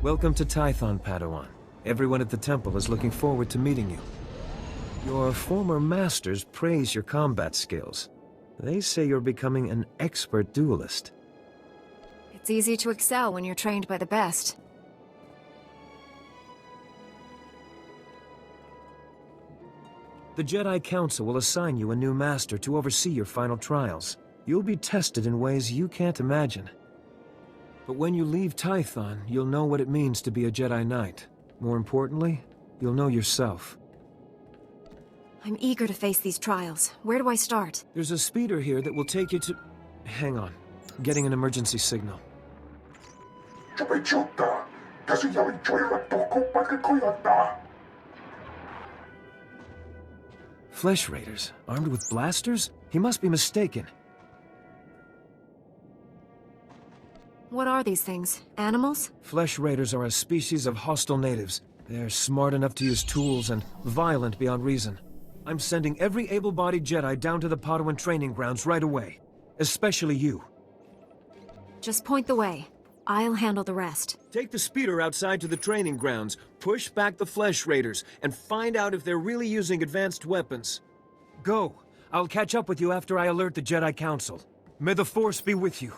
Welcome to Tython, Padawan. Everyone at the temple is looking forward to meeting you. Your former masters praise your combat skills. They say you're becoming an expert duelist. It's easy to excel when you're trained by the best. The Jedi Council will assign you a new master to oversee your final trials. You'll be tested in ways you can't imagine. But when you leave Tython, you'll know what it means to be a Jedi Knight. More importantly, you'll know yourself. I'm eager to face these trials. Where do I start? There's a speeder here that will take you to... Hang on. Getting an emergency signal. Flesh Raiders? Armed with blasters? He must be mistaken. What are these things? Animals? Flesh Raiders are a species of hostile natives. They're smart enough to use tools and violent beyond reason. I'm sending every able-bodied Jedi down to the Padawan training grounds right away. Especially you. Just point the way. I'll handle the rest. Take the speeder outside to the training grounds, push back the Flesh Raiders, and find out if they're really using advanced weapons. Go. I'll catch up with you after I alert the Jedi Council. May the Force be with you.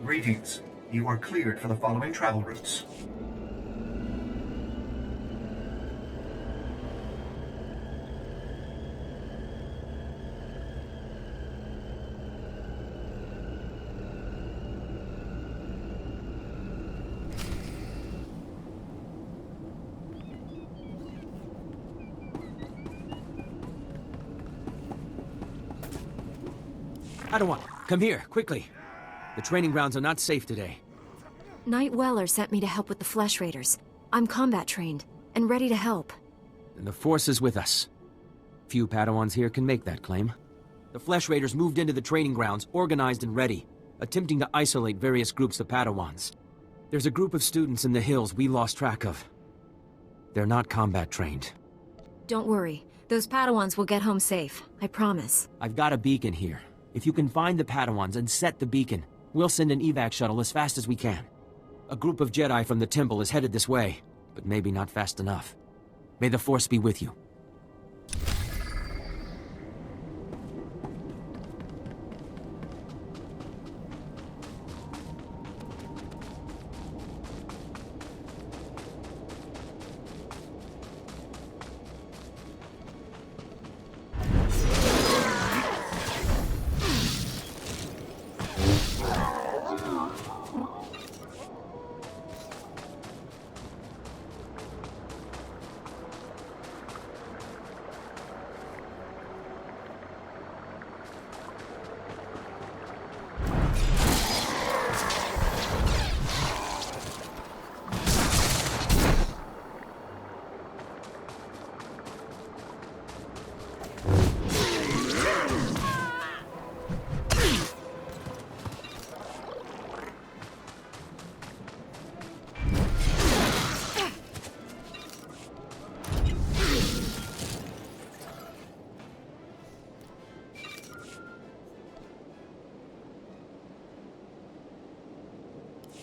Greetings. You are cleared for the following travel routes. Padawan, come here, quickly. The training grounds are not safe today. Knight Weller sent me to help with the Flesh Raiders. I'm combat trained, and ready to help. And the Force is with us. Few Padawans here can make that claim. The Flesh Raiders moved into the training grounds, organized and ready, attempting to isolate various groups of Padawans. There's a group of students in the hills we lost track of. They're not combat trained. Don't worry. Those Padawans will get home safe. I promise. I've got a beacon here. If you can find the Padawans and set the beacon, we'll send an evac shuttle as fast as we can. A group of Jedi from the Temple is headed this way, but maybe not fast enough. May the Force be with you.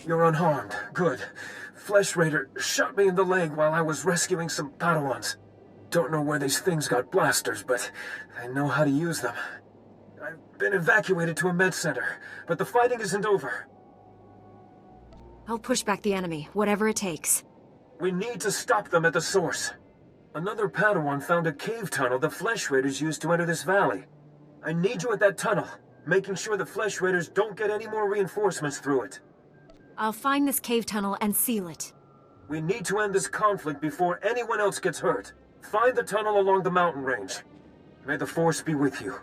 You're unharmed. Good. Flesh Raider shot me in the leg while I was rescuing some Padawans. Don't know where these things got blasters, but I know how to use them. I've been evacuated to a med center, but the fighting isn't over. I'll push back the enemy, whatever it takes. We need to stop them at the source. Another Padawan found a cave tunnel the Flesh Raiders used to enter this valley. I need you at that tunnel, making sure the Flesh Raiders don't get any more reinforcements through it. I'll find this cave tunnel and seal it. We need to end this conflict before anyone else gets hurt. Find the tunnel along the mountain range. May the Force be with you.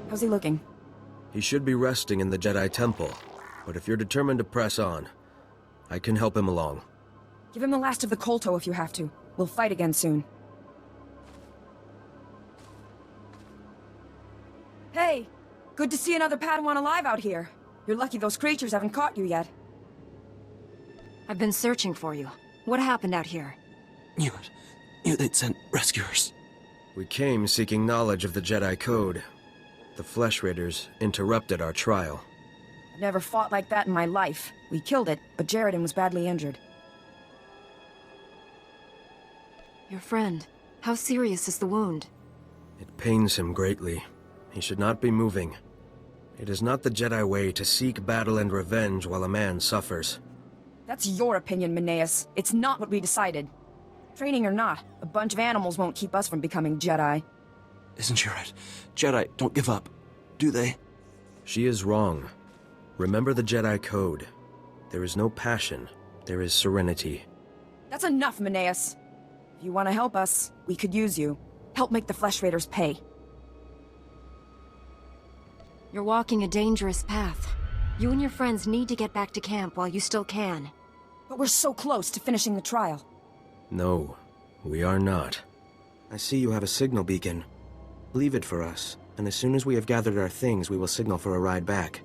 How's he looking? He should be resting in the Jedi Temple, but if you're determined to press on, I can help him along. Give him the last of the Kolto if you have to. We'll fight again soon. Hey! Good to see another Padawan alive out here. You're lucky those creatures haven't caught you yet. I've been searching for you. What happened out here? Knew they'd sent rescuers. We came seeking knowledge of the Jedi Code. The Flesh Raiders interrupted our trial. I've never fought like that in my life. We killed it, but Jaredin was badly injured. Your friend. How serious is the wound? It pains him greatly. He should not be moving. It is not the Jedi way to seek battle and revenge while a man suffers. That's your opinion, Mineas. It's not what we decided. Training or not, a bunch of animals won't keep us from becoming Jedi. Isn't she right? Jedi don't give up, do they? She is wrong. Remember the Jedi Code. There is no passion. There is serenity. That's enough, Mineas. If you want to help us, we could use you. Help make the Flesh Raiders pay. You're walking a dangerous path. You and your friends need to get back to camp while you still can. But we're so close to finishing the trial. No, we are not. I see you have a signal beacon. Leave it for us, and as soon as we have gathered our things, we will signal for a ride back.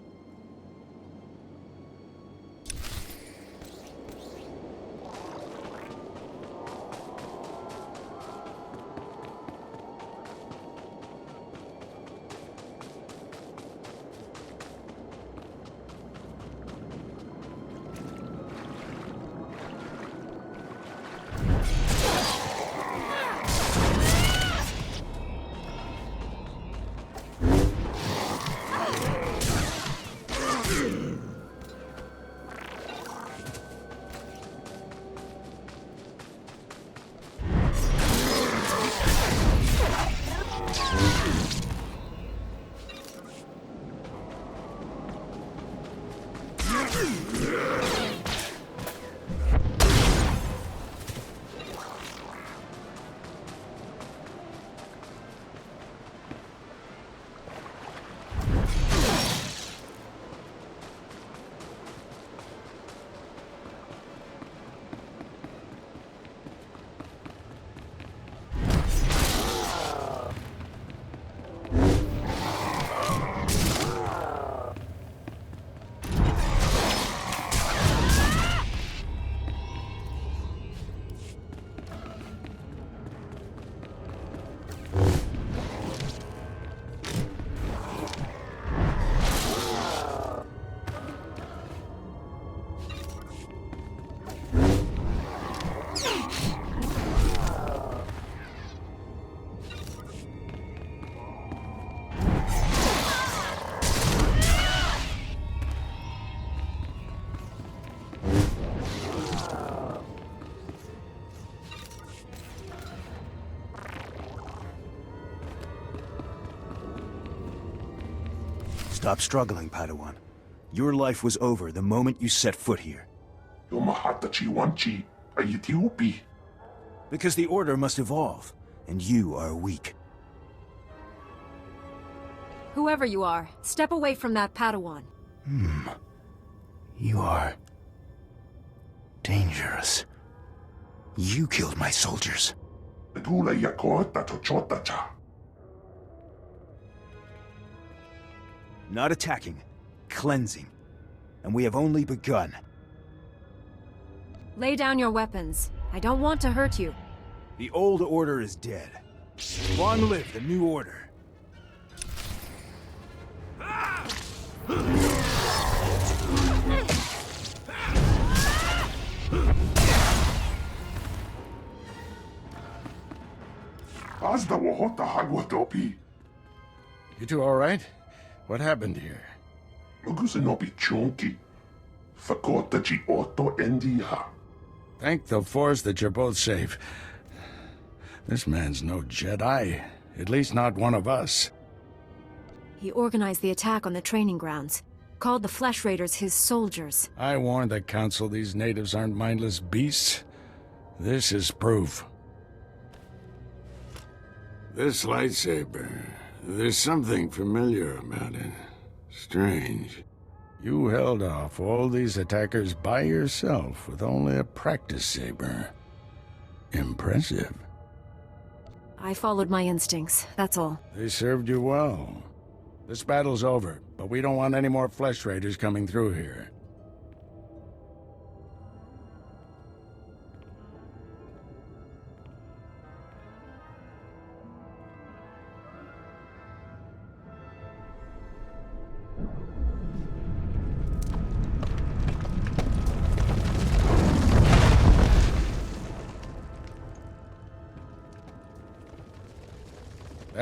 Stop struggling, Padawan. Your life was over the moment you set foot here. Because the Order must evolve, and you are weak. Whoever you are, step away from that Padawan. You are... dangerous. You killed my soldiers. Not attacking, cleansing. And we have only begun. Lay down your weapons. I don't want to hurt you. The old order is dead. Long live the new order. You two all right? What happened here? Thank the Force that you're both safe. This man's no Jedi. At least not one of us. He organized the attack on the training grounds. Called the Flesh Raiders his soldiers. I warned the Council these natives aren't mindless beasts. This is proof. This lightsaber, there's something familiar about it. Strange. You held off all these attackers by yourself with only a practice saber. Impressive. I followed my instincts, that's all. They served you well. This battle's over, but we don't want any more Flesh Raiders coming through here.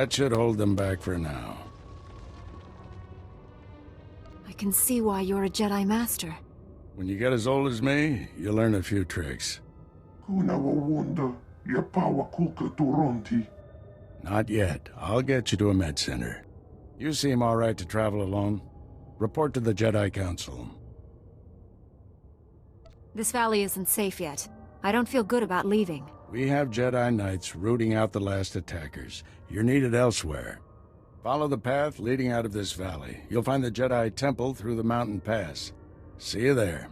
That should hold them back for now. I can see why you're a Jedi Master. When you get as old as me, you learn a few tricks. Not yet. I'll get you to a med center. You seem all right to travel alone. Report to the Jedi Council. This valley isn't safe yet. I don't feel good about leaving. We have Jedi Knights rooting out the last attackers. You're needed elsewhere. Follow the path leading out of this valley. You'll find the Jedi Temple through the mountain pass. See you there.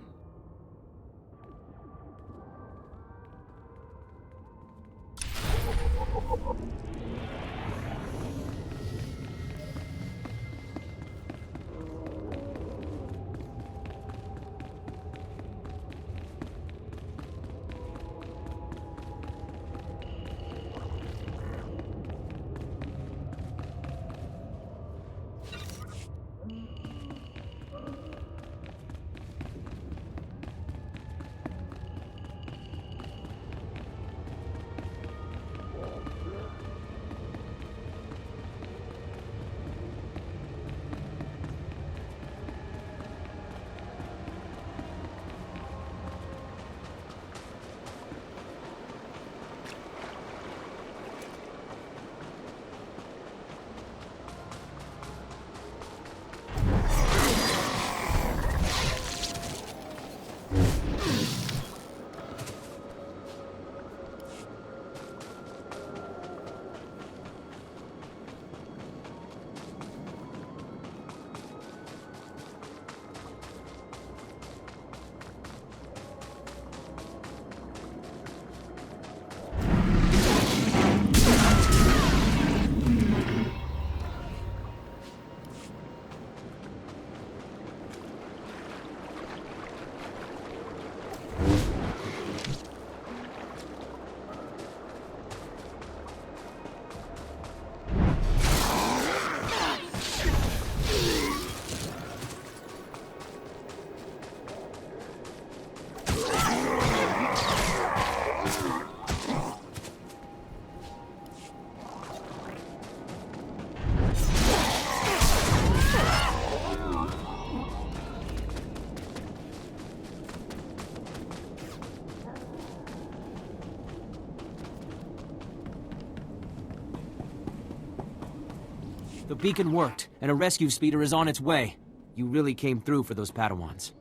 The beacon worked, and a rescue speeder is on its way. You really came through for those Padawans.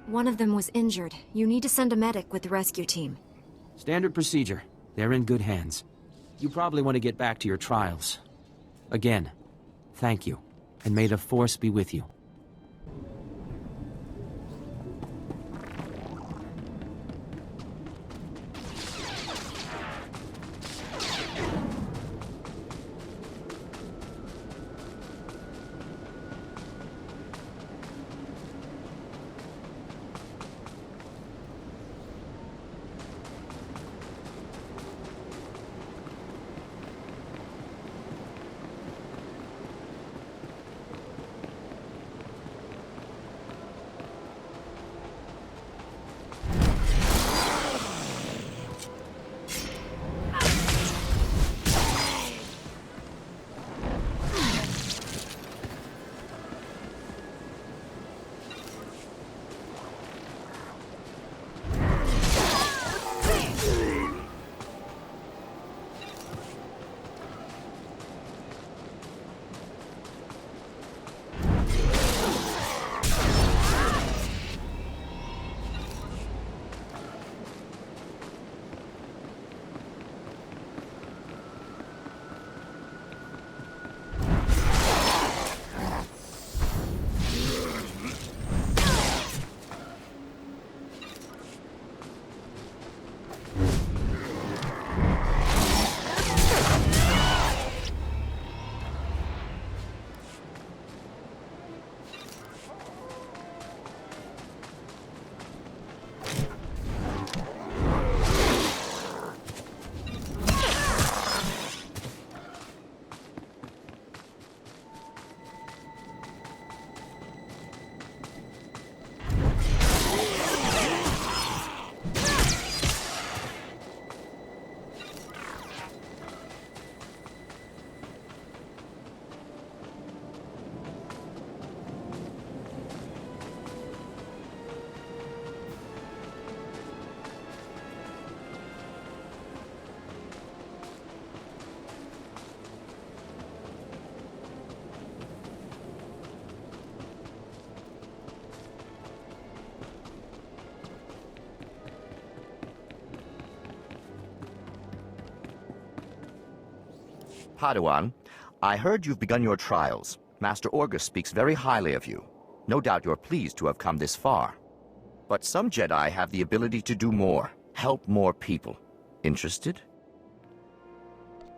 One of them was injured. You need to send a medic with the rescue team. Standard procedure. They're in good hands. You probably want to get back to your trials. Again, thank you, and may the Force be with you. Padawan, I heard you've begun your trials. Master Orgus speaks very highly of you. No doubt you're pleased to have come this far. But some Jedi have the ability to do more, help more people. Interested?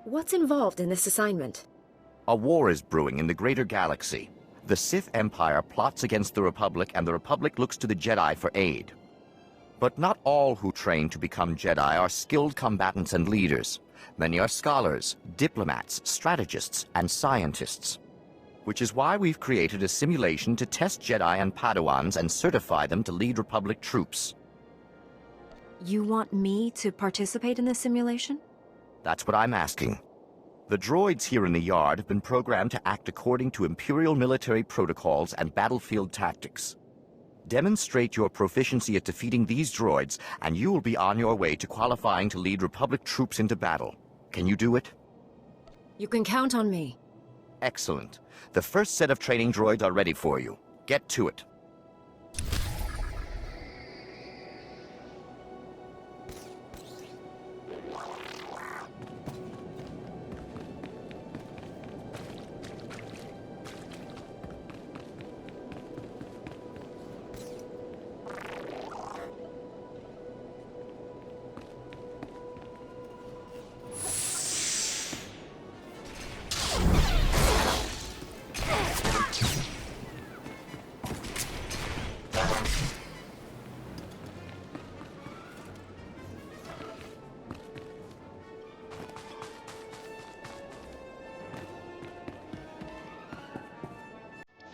What's involved in this assignment? A war is brewing in the greater galaxy. The Sith Empire plots against the Republic, and the Republic looks to the Jedi for aid. But not all who train to become Jedi are skilled combatants and leaders. Many are scholars, diplomats, strategists, and scientists. Which is why we've created a simulation to test Jedi and Padawans and certify them to lead Republic troops. You want me to participate in this simulation? That's what I'm asking. The droids here in the yard have been programmed to act according to Imperial military protocols and battlefield tactics. Demonstrate your proficiency at defeating these droids, and you will be on your way to qualifying to lead Republic troops into battle. Can you do it? You can count on me. Excellent. The first set of training droids are ready for you. Get to it.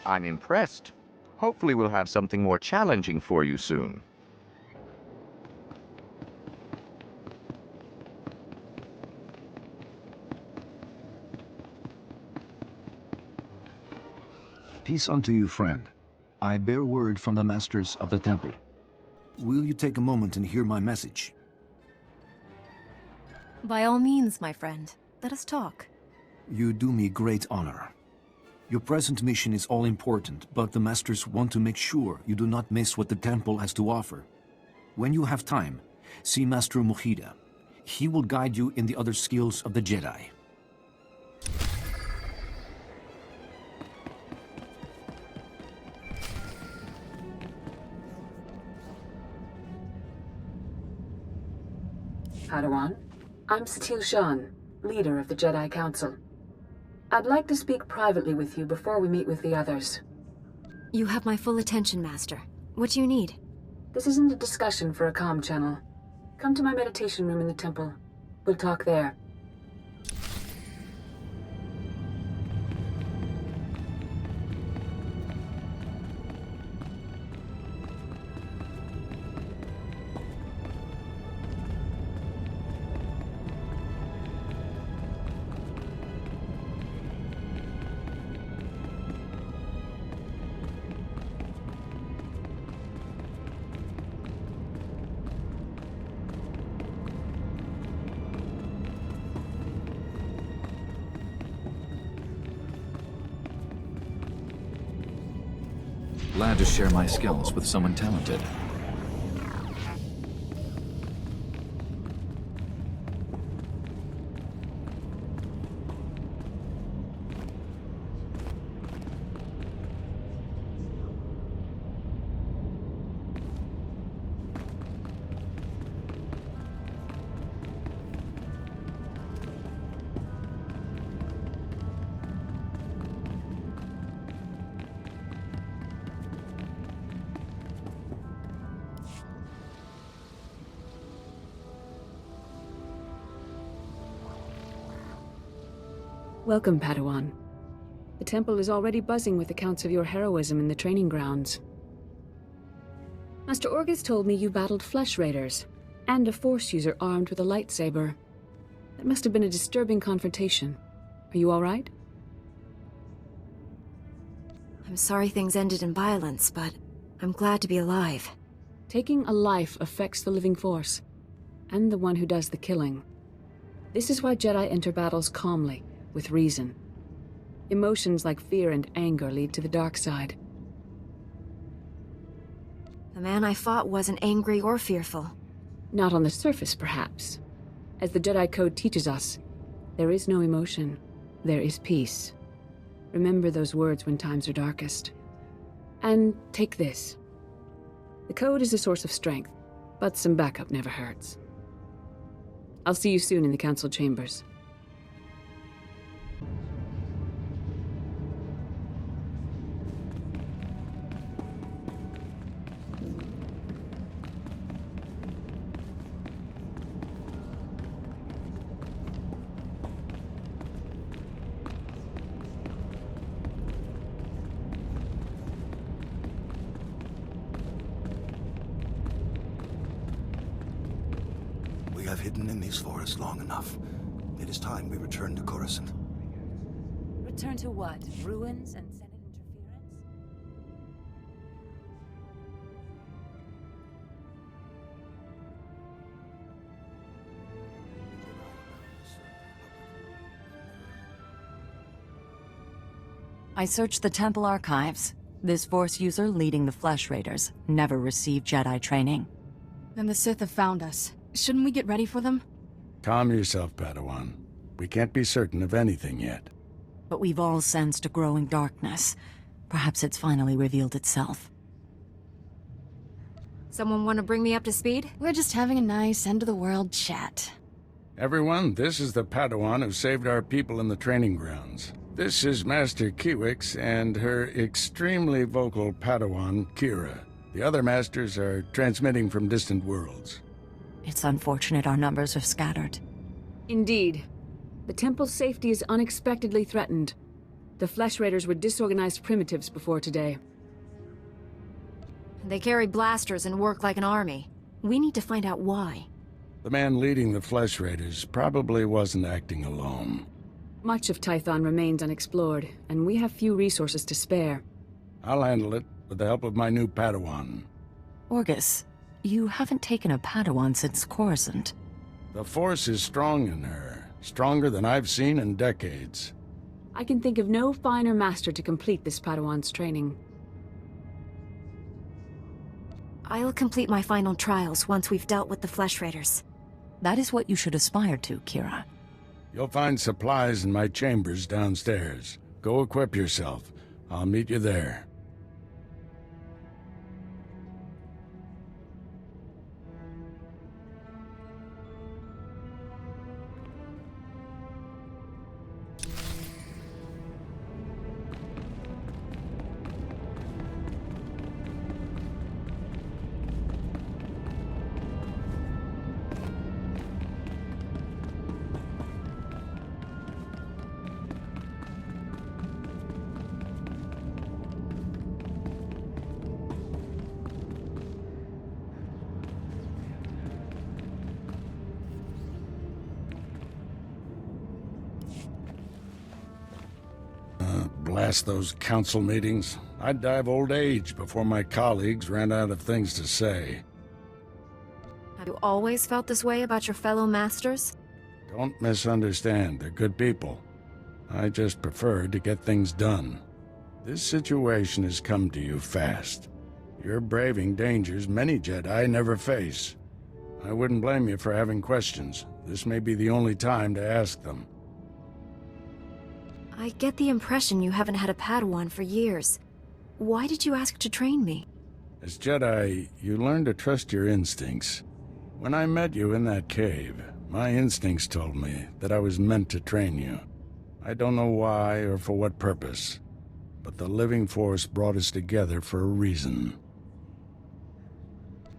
I'm impressed. Hopefully we'll have something more challenging for you soon. Peace unto you, friend. I bear word from the masters of the Temple. Will you take a moment and hear my message? By all means, my friend. Let us talk. You do me great honor. Your present mission is all important, but the Masters want to make sure you do not miss what the Temple has to offer. When you have time, see Master Mujida. He will guide you in the other skills of the Jedi. Padawan, I'm Satil Shan, leader of the Jedi Council. I'd like to speak privately with you before we meet with the others. You have my full attention, Master. What do you need? This isn't a discussion for a comm channel. Come to my meditation room in the temple. We'll talk there. Glad to share my skills with someone talented. Welcome, Padawan. The temple is already buzzing with accounts of your heroism in the training grounds. Master Orgus told me you battled flesh raiders, and a Force user armed with a lightsaber. That must have been a disturbing confrontation. Are you all right? I'm sorry things ended in violence, but I'm glad to be alive. Taking a life affects the living Force, and the one who does the killing. This is why Jedi enter battles calmly, with reason. Emotions like fear and anger lead to the dark side. The man I fought wasn't angry or fearful. Not on the surface, perhaps. As the Jedi Code teaches us, there is no emotion, there is peace. Remember those words when times are darkest. And take this. The Code is a source of strength, but some backup never hurts. I'll see you soon in the Council chambers. We have hidden in these forests long enough. It is time we return to Coruscant. Return to what? Ruins and Senate interference? I searched the Temple archives. This Force user leading the Flesh Raiders never received Jedi training. Then the Sith have found us. Shouldn't we get ready for them? Calm yourself, Padawan. We can't be certain of anything yet. But we've all sensed a growing darkness. Perhaps it's finally revealed itself. Someone want to bring me up to speed? We're just having a nice end-of-the-world chat. Everyone, this is the Padawan who saved our people in the training grounds. This is Master Kiwix and her extremely vocal Padawan, Kira. The other masters are transmitting from distant worlds. It's unfortunate our numbers are scattered. Indeed. The Temple's safety is unexpectedly threatened. The Flesh Raiders were disorganized primitives before today. They carry blasters and work like an army. We need to find out why. The man leading the Flesh Raiders probably wasn't acting alone. Much of Tython remains unexplored, and we have few resources to spare. I'll handle it, with the help of my new Padawan. Orgus, you haven't taken a Padawan since Coruscant. The Force is strong in her. Stronger than I've seen in decades. I can think of no finer master to complete this Padawan's training. I'll complete my final trials once we've dealt with the Flesh Raiders. That is what you should aspire to, Kira. You'll find supplies in my chambers downstairs. Go equip yourself. I'll meet you there. Blast those council meetings. I'd die of old age before my colleagues ran out of things to say. Have you always felt this way about your fellow masters? Don't misunderstand, they're good people. I just prefer to get things done. This situation has come to you fast. You're braving dangers many Jedi never face. I wouldn't blame you for having questions. This may be the only time to ask them. I get the impression you haven't had a Padawan for years. Why did you ask to train me? As Jedi, you learn to trust your instincts. When I met you in that cave, my instincts told me that I was meant to train you. I don't know why or for what purpose, but the living force brought us together for a reason.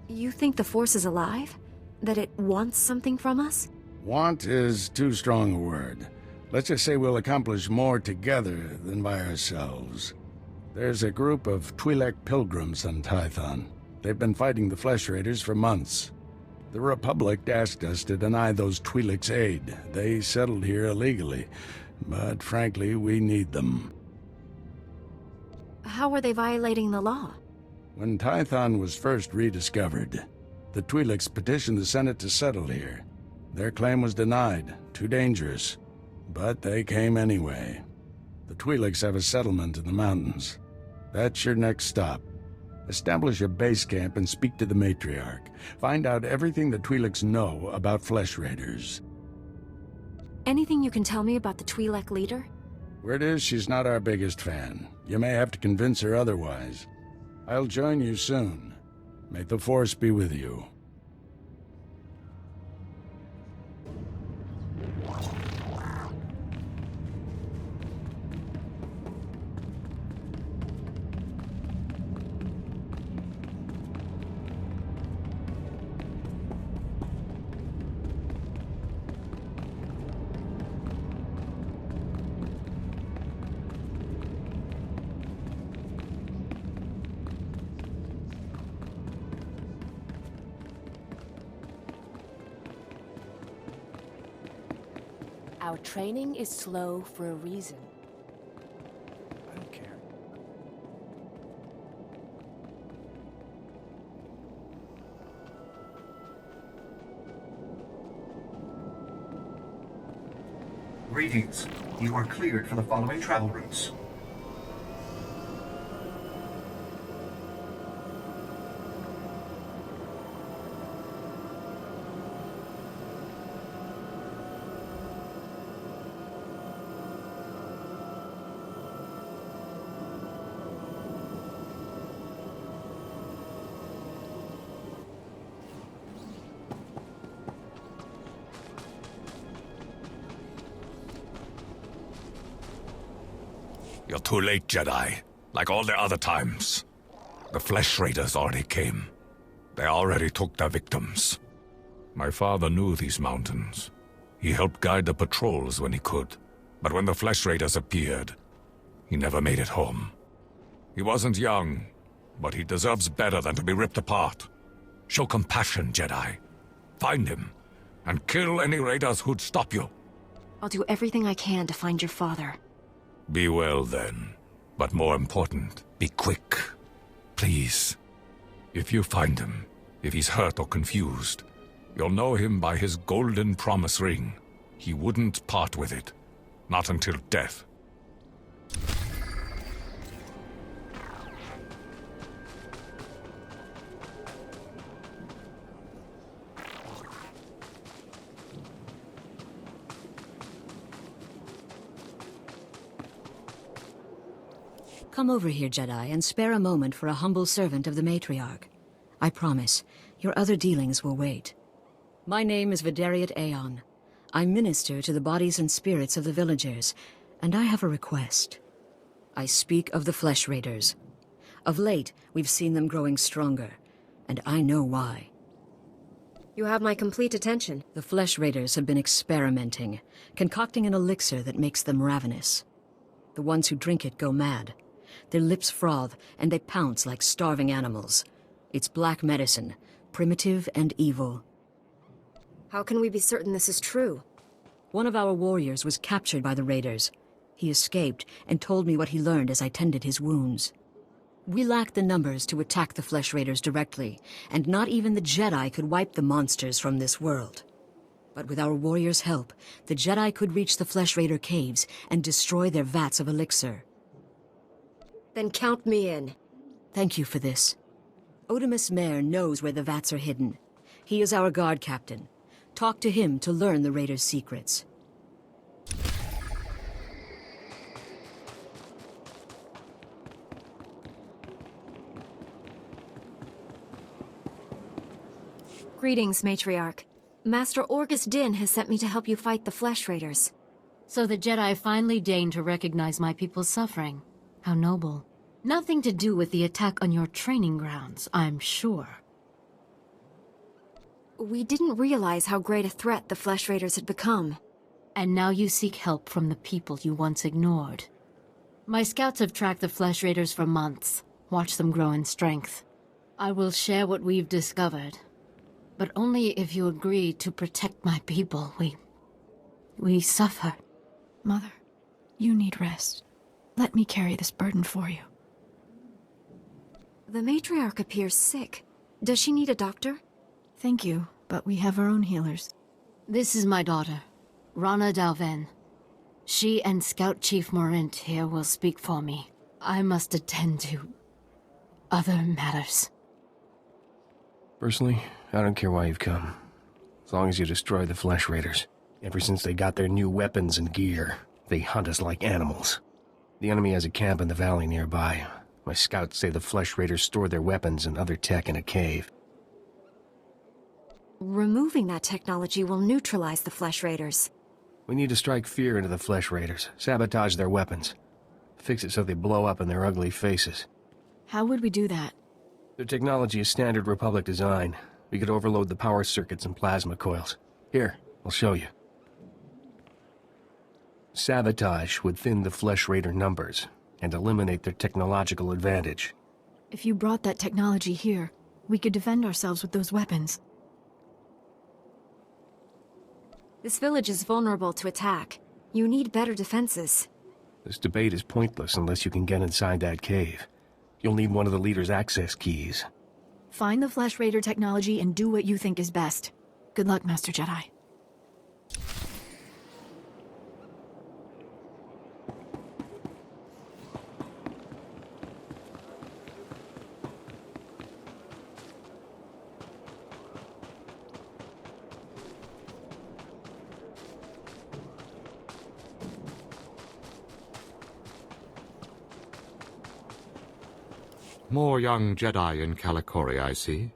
You think the Force is alive? That it wants something from us? Want is too strong a word. Let's just say we'll accomplish more together than by ourselves. There's a group of Twi'lek pilgrims on Tython. They've been fighting the Flesh Raiders for months. The Republic asked us to deny those Twi'leks aid. They settled here illegally, but frankly, we need them. How are they violating the law? When Tython was first rediscovered, the Twi'leks petitioned the Senate to settle here. Their claim was denied, too dangerous. But they came anyway. The Twi'leks have a settlement in the mountains. That's your next stop. Establish a base camp and speak to the Matriarch. Find out everything the Twi'leks know about Flesh Raiders. Anything you can tell me about the Twi'lek leader? Word is she's not our biggest fan. You may have to convince her otherwise. I'll join you soon. May the Force be with you. Our training is slow for a reason. I don't care. Greetings. You are cleared for the following travel routes. You're too late, Jedi. Like all the other times. The Flesh Raiders already came. They already took their victims. My father knew these mountains. He helped guide the patrols when he could. But when the Flesh Raiders appeared, he never made it home. He wasn't young, but he deserves better than to be ripped apart. Show compassion, Jedi. Find him, and kill any raiders who'd stop you. I'll do everything I can to find your father. Be well, then. But more important, be quick. Please. If you find him, if he's hurt or confused, you'll know him by his golden promise ring. He wouldn't part with it. Not until death. Come over here, Jedi, and spare a moment for a humble servant of the Matriarch. I promise, your other dealings will wait. My name is Vidariat Aeon. I minister to the bodies and spirits of the villagers, and I have a request. I speak of the Flesh Raiders. Of late, we've seen them growing stronger, and I know why. You have my complete attention. The Flesh Raiders have been experimenting, concocting an elixir that makes them ravenous. The ones who drink it go mad. Their lips froth, and they pounce like starving animals. It's black medicine, primitive and evil. How can we be certain this is true? One of our warriors was captured by the raiders. He escaped and told me what he learned as I tended his wounds. We lacked the numbers to attack the Flesh Raiders directly, and not even the Jedi could wipe the monsters from this world. But with our warriors' help, the Jedi could reach the Flesh Raider caves and destroy their vats of elixir. Then count me in. Thank you for this. Otimus Mare knows where the vats are hidden. He is our guard captain. Talk to him to learn the Raiders' secrets. Greetings, Matriarch. Master Orgus Din has sent me to help you fight the Flesh Raiders. So the Jedi finally deigned to recognize my people's suffering. How noble. Nothing to do with the attack on your training grounds, I'm sure. We didn't realize how great a threat the Flesh Raiders had become. And now you seek help from the people you once ignored. My scouts have tracked the Flesh Raiders for months, watched them grow in strength. I will share what we've discovered, but only if you agree to protect my people. We suffer. Mother, you need rest. Let me carry this burden for you. The Matriarch appears sick. Does she need a doctor? Thank you, but we have our own healers. This is my daughter, Rana Dalven. She and Scout Chief Morint here will speak for me. I must attend to other matters. Personally, I don't care why you've come. As long as you destroy the Flesh Raiders. Ever since they got their new weapons and gear, they hunt us like animals. The enemy has a camp in the valley nearby. My scouts say the Flesh Raiders store their weapons and other tech in a cave. Removing that technology will neutralize the Flesh Raiders. We need to strike fear into the Flesh Raiders, sabotage their weapons. Fix it so they blow up in their ugly faces. How would we do that? Their technology is standard Republic design. We could overload the power circuits and plasma coils. Here, I'll show you. Sabotage would thin the Flesh Raider numbers and eliminate their technological advantage. If you brought that technology here, we could defend ourselves with those weapons. This village is vulnerable to attack. You need better defenses. This debate is pointless unless you can get inside that cave. You'll need one of the leader's access keys. Find the Flesh Raider technology and do what you think is best. Good luck, Master Jedi. More young Jedi in Kalikori, I see.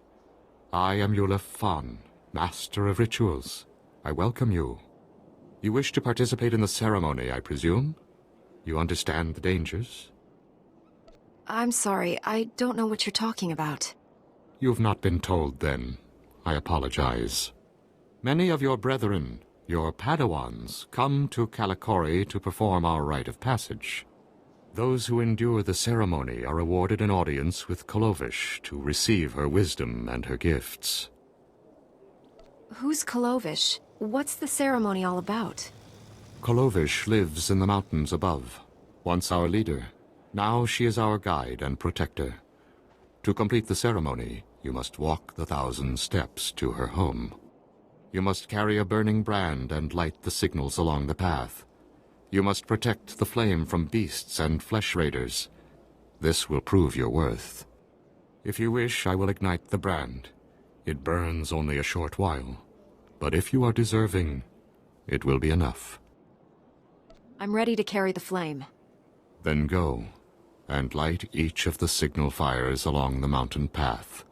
I am Yulef Fan, Master of Rituals. I welcome you. You wish to participate in the ceremony, I presume? You understand the dangers? I'm sorry, I don't know what you're talking about. You've not been told, then. I apologize. Many of your brethren, your Padawans, come to Kalikori to perform our rite of passage. Those who endure the ceremony are awarded an audience with Kolovish to receive her wisdom and her gifts. Who's Kolovish? What's the ceremony all about? Kolovish lives in the mountains above. Once our leader, now she is our guide and protector. To complete the ceremony, you must walk the 1,000 steps to her home. You must carry a burning brand and light the signals along the path. You must protect the flame from beasts and flesh raiders. This will prove your worth. If you wish, I will ignite the brand. It burns only a short while, but if you are deserving, it will be enough. I'm ready to carry the flame. Then go, and light each of the signal fires along the mountain path.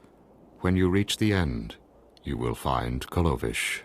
When you reach the end, you will find Kolovish.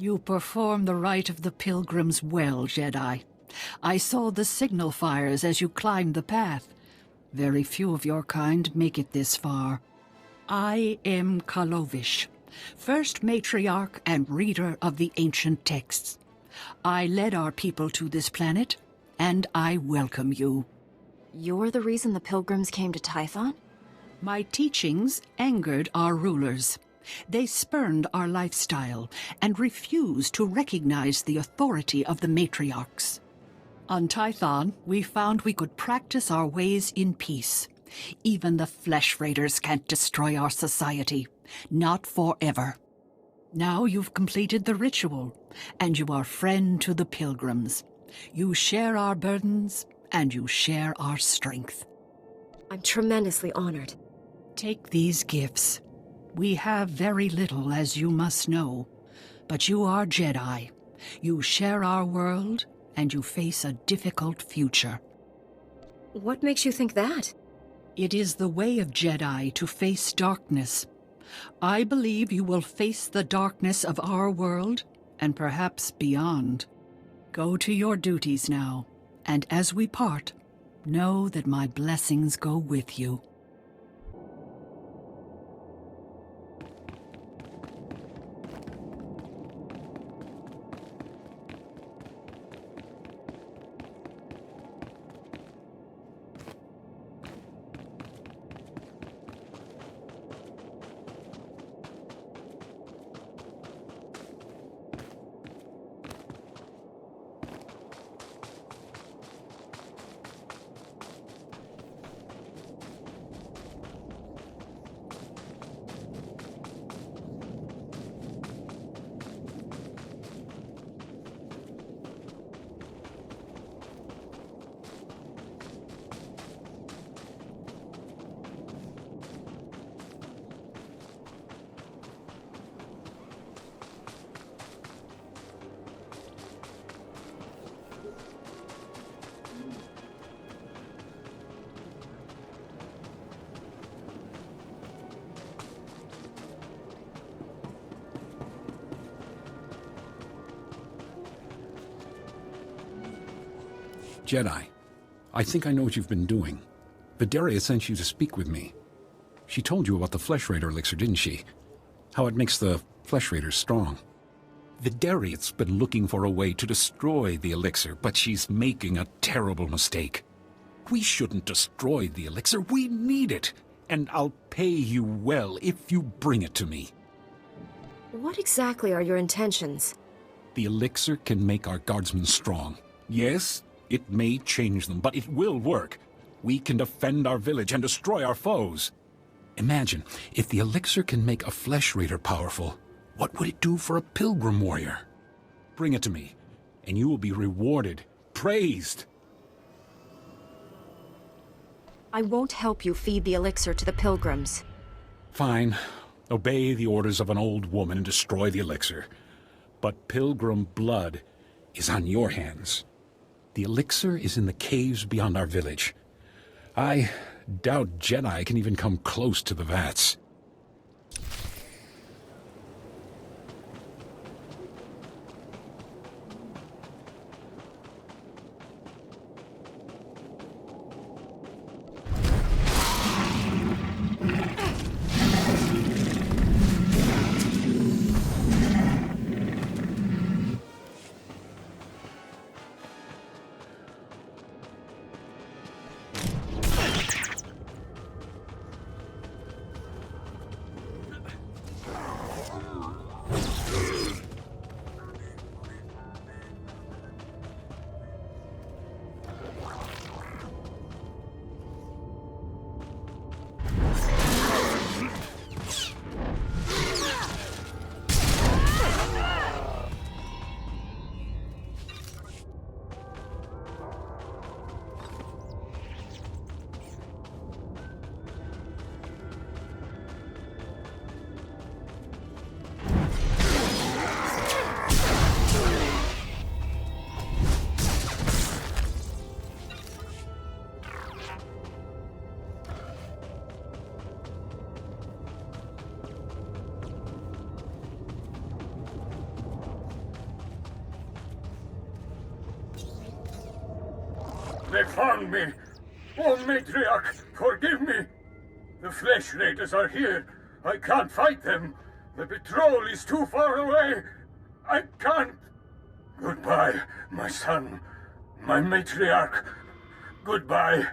You perform the rite of the pilgrims well, Jedi. I saw the signal fires as you climbed the path. Very few of your kind make it this far. I am Kolovish, first Matriarch and reader of the ancient texts. I led our people to this planet, and I welcome you. You're the reason the pilgrims came to Tython? My teachings angered our rulers. They spurned our lifestyle and refused to recognize the authority of the matriarchs. On Tython, we found we could practice our ways in peace. Even the flesh raiders can't destroy our society. Not forever. Now you've completed the ritual, and you are friend to the pilgrims. You share our burdens, and you share our strength. I'm tremendously honored. Take these gifts. We have very little, as you must know, but you are Jedi. You share our world, and you face a difficult future. What makes you think that? It is the way of Jedi to face darkness. I believe you will face the darkness of our world, and perhaps beyond. Go to your duties now, and as we part, know that my blessings go with you. Jedi, I think I know what you've been doing. Vidaria sent you to speak with me. She told you about the Flesh Raider elixir, didn't she? How it makes the Flesh Raiders strong. Vidaria's been looking for a way to destroy the elixir, but she's making a terrible mistake. We shouldn't destroy the elixir, we need it! And I'll pay you well if you bring it to me. What exactly are your intentions? The elixir can make our guardsmen strong. Yes, it may change them, but it will work. We can defend our village and destroy our foes. Imagine, if the elixir can make a Flesh Raider powerful, what would it do for a Pilgrim warrior? Bring it to me, and you will be rewarded, praised. I won't help you feed the elixir to the Pilgrims. Fine. Obey the orders of an old woman and destroy the elixir. But Pilgrim blood is on your hands. The elixir is in the caves beyond our village. I doubt Jedi can even come close to the vats. They found me! Oh, Matriarch, forgive me! The Flesh Raiders are here. I can't fight them. The patrol is too far away. I can't. Goodbye, my son. My Matriarch. Goodbye.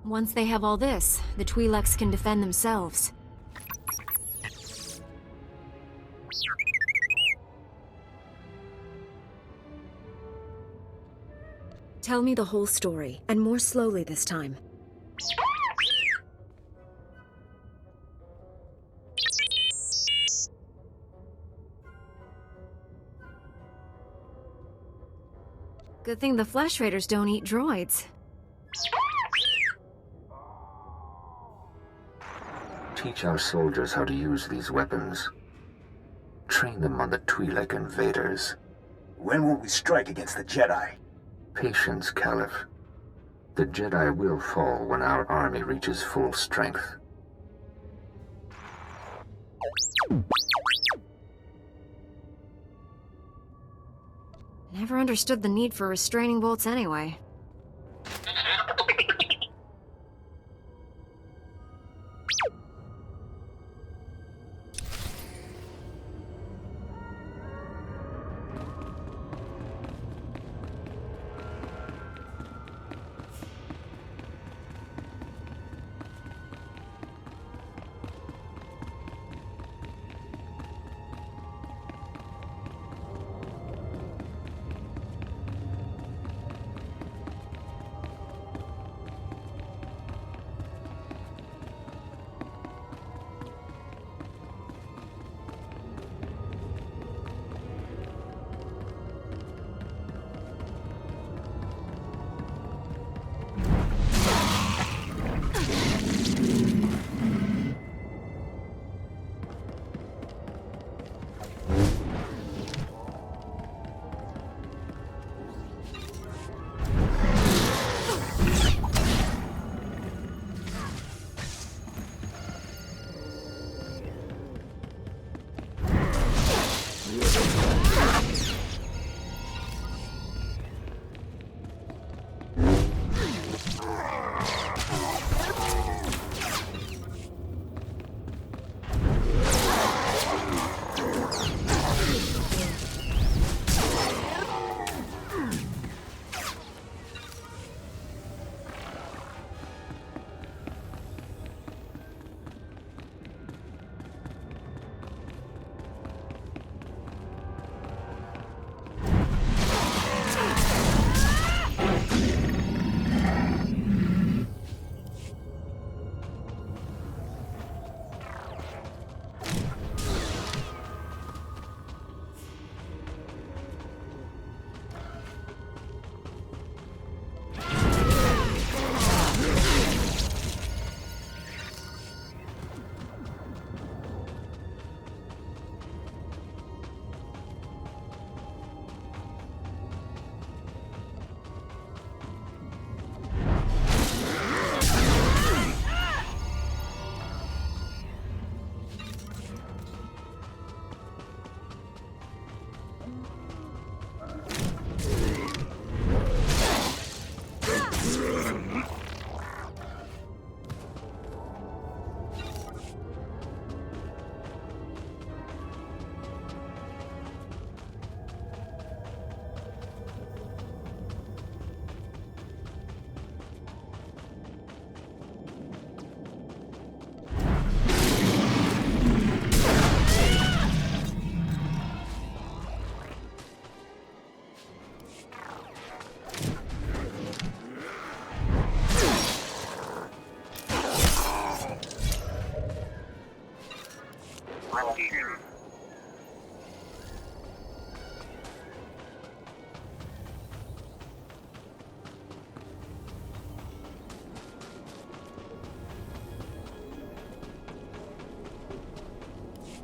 Once they have all this, the Twi'leks can defend themselves. Tell me the whole story, and more slowly this time. Good thing the Flesh Raiders don't eat droids. Teach our soldiers how to use these weapons. Train them on the Twi'lek invaders. When will we strike against the Jedi? Patience, Caliph. The Jedi will fall when our army reaches full strength. Never understood the need for restraining bolts anyway.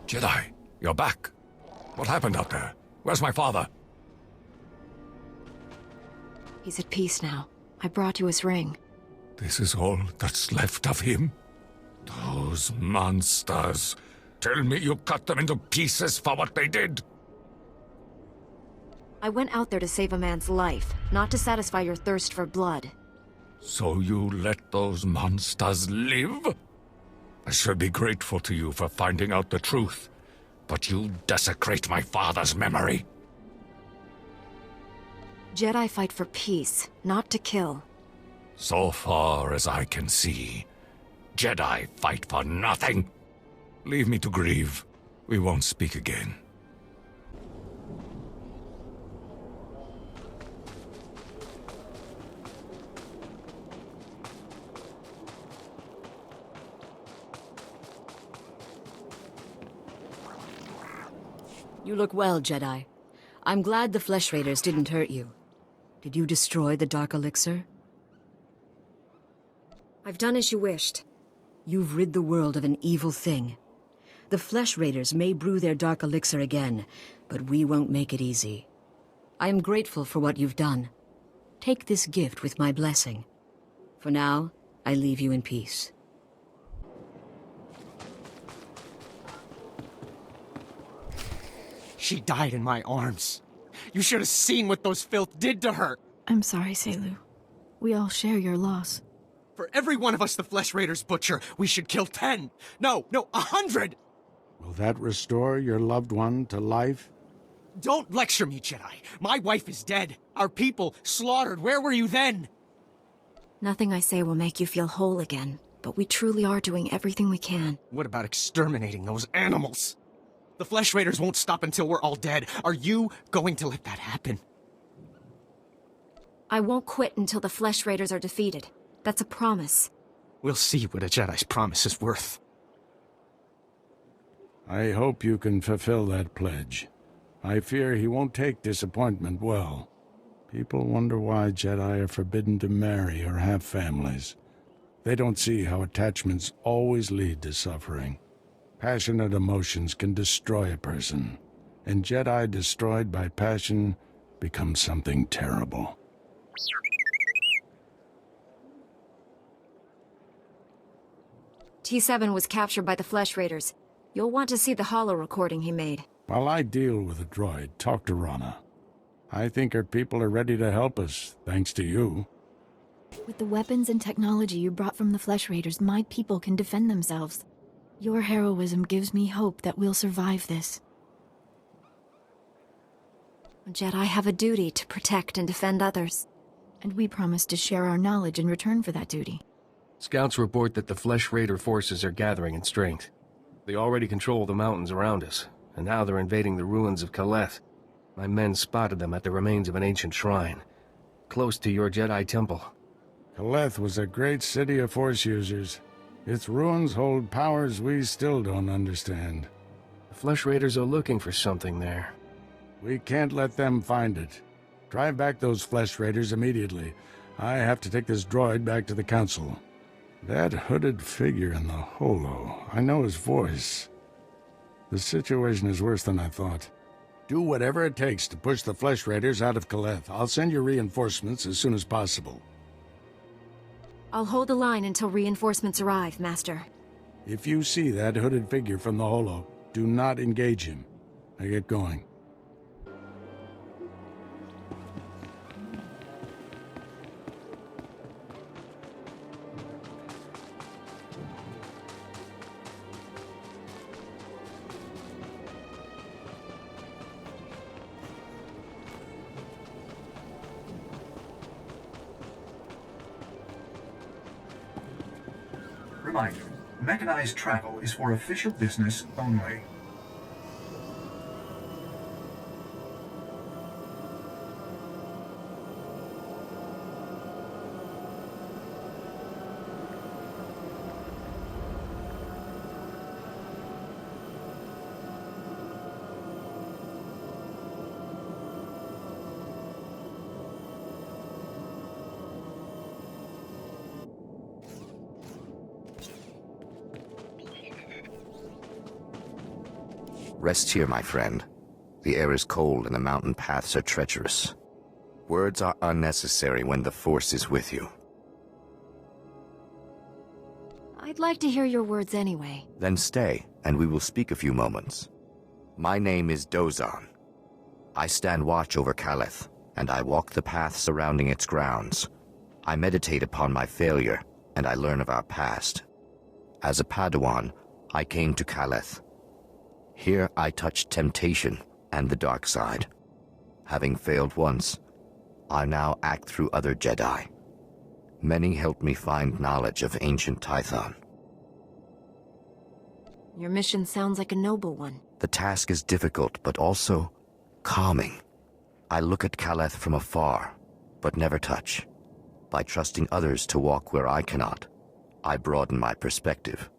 Jedi, you're back. What happened out there? Where's my father? He's at peace now. I brought you his ring. This is all that's left of him? Those monsters. Tell me you cut them into pieces for what they did. I went out there to save a man's life, not to satisfy your thirst for blood. So you let those monsters live? I should be grateful to you for finding out the truth, but you desecrate my father's memory. Jedi fight for peace, not to kill. So far as I can see, Jedi fight for nothing. Leave me to grieve. We won't speak again. You look well, Jedi. I'm glad the Flesh Raiders didn't hurt you. Did you destroy the Dark Elixir? I've done as you wished. You've rid the world of an evil thing. The Flesh Raiders may brew their Dark Elixir again, but we won't make it easy. I am grateful for what you've done. Take this gift with my blessing. For now, I leave you in peace. She died in my arms. You should have seen what those filth did to her. I'm sorry, Selu. We all share your loss. For every one of us the Flesh Raiders butcher, we should kill 10. No, 100! Will that restore your loved one to life? Don't lecture me, Jedi. My wife is dead. Our people slaughtered. Where were you then? Nothing I say will make you feel whole again, but we truly are doing everything we can. What about exterminating those animals? The Flesh Raiders won't stop until we're all dead. Are you going to let that happen? I won't quit until the Flesh Raiders are defeated. That's a promise. We'll see what a Jedi's promise is worth. I hope you can fulfill that pledge. I fear he won't take disappointment well. People wonder why Jedi are forbidden to marry or have families. They don't see how attachments always lead to suffering. Passionate emotions can destroy a person, and Jedi destroyed by passion become something terrible. T7 was captured by the Flesh Raiders. You'll want to see the holo recording he made. While I deal with the droid, talk to Rana. I think her people are ready to help us, thanks to you. With the weapons and technology you brought from the Flesh Raiders, my people can defend themselves. Your heroism gives me hope that we'll survive this. Jedi have a duty to protect and defend others. And we promise to share our knowledge in return for that duty. Scouts report that the Flesh Raider forces are gathering in strength. They already control the mountains around us, and now they're invading the ruins of Kaleth. My men spotted them at the remains of an ancient shrine, close to your Jedi Temple. Kaleth was a great city of Force users. Its ruins hold powers we still don't understand. The Flesh Raiders are looking for something there. We can't let them find it. Drive back those Flesh Raiders immediately. I have to take this droid back to the Council. That hooded figure in the holo, I know his voice. The situation is worse than I thought. Do whatever it takes to push the Flesh Raiders out of Kaleth. I'll send you reinforcements as soon as possible. I'll hold the line until reinforcements arrive, Master. If you see that hooded figure from the holo, do not engage him. Now get going. Reminder, mechanized travel is for official business only. Rest here, my friend. The air is cold and the mountain paths are treacherous. Words are unnecessary when the Force is with you. I'd like to hear your words anyway. Then stay, and we will speak a few moments. My name is Dozan. I stand watch over Kaleth, and I walk the path surrounding its grounds. I meditate upon my failure, and I learn of our past. As a Padawan, I came to Kaleth. Here I touched temptation and the dark side. Having failed once, I now act through other Jedi. Many helped me find knowledge of ancient Tython. Your mission sounds like a noble one. The task is difficult, but also calming. I look at Caleth from afar, but never touch. By trusting others to walk where I cannot, I broaden my perspective.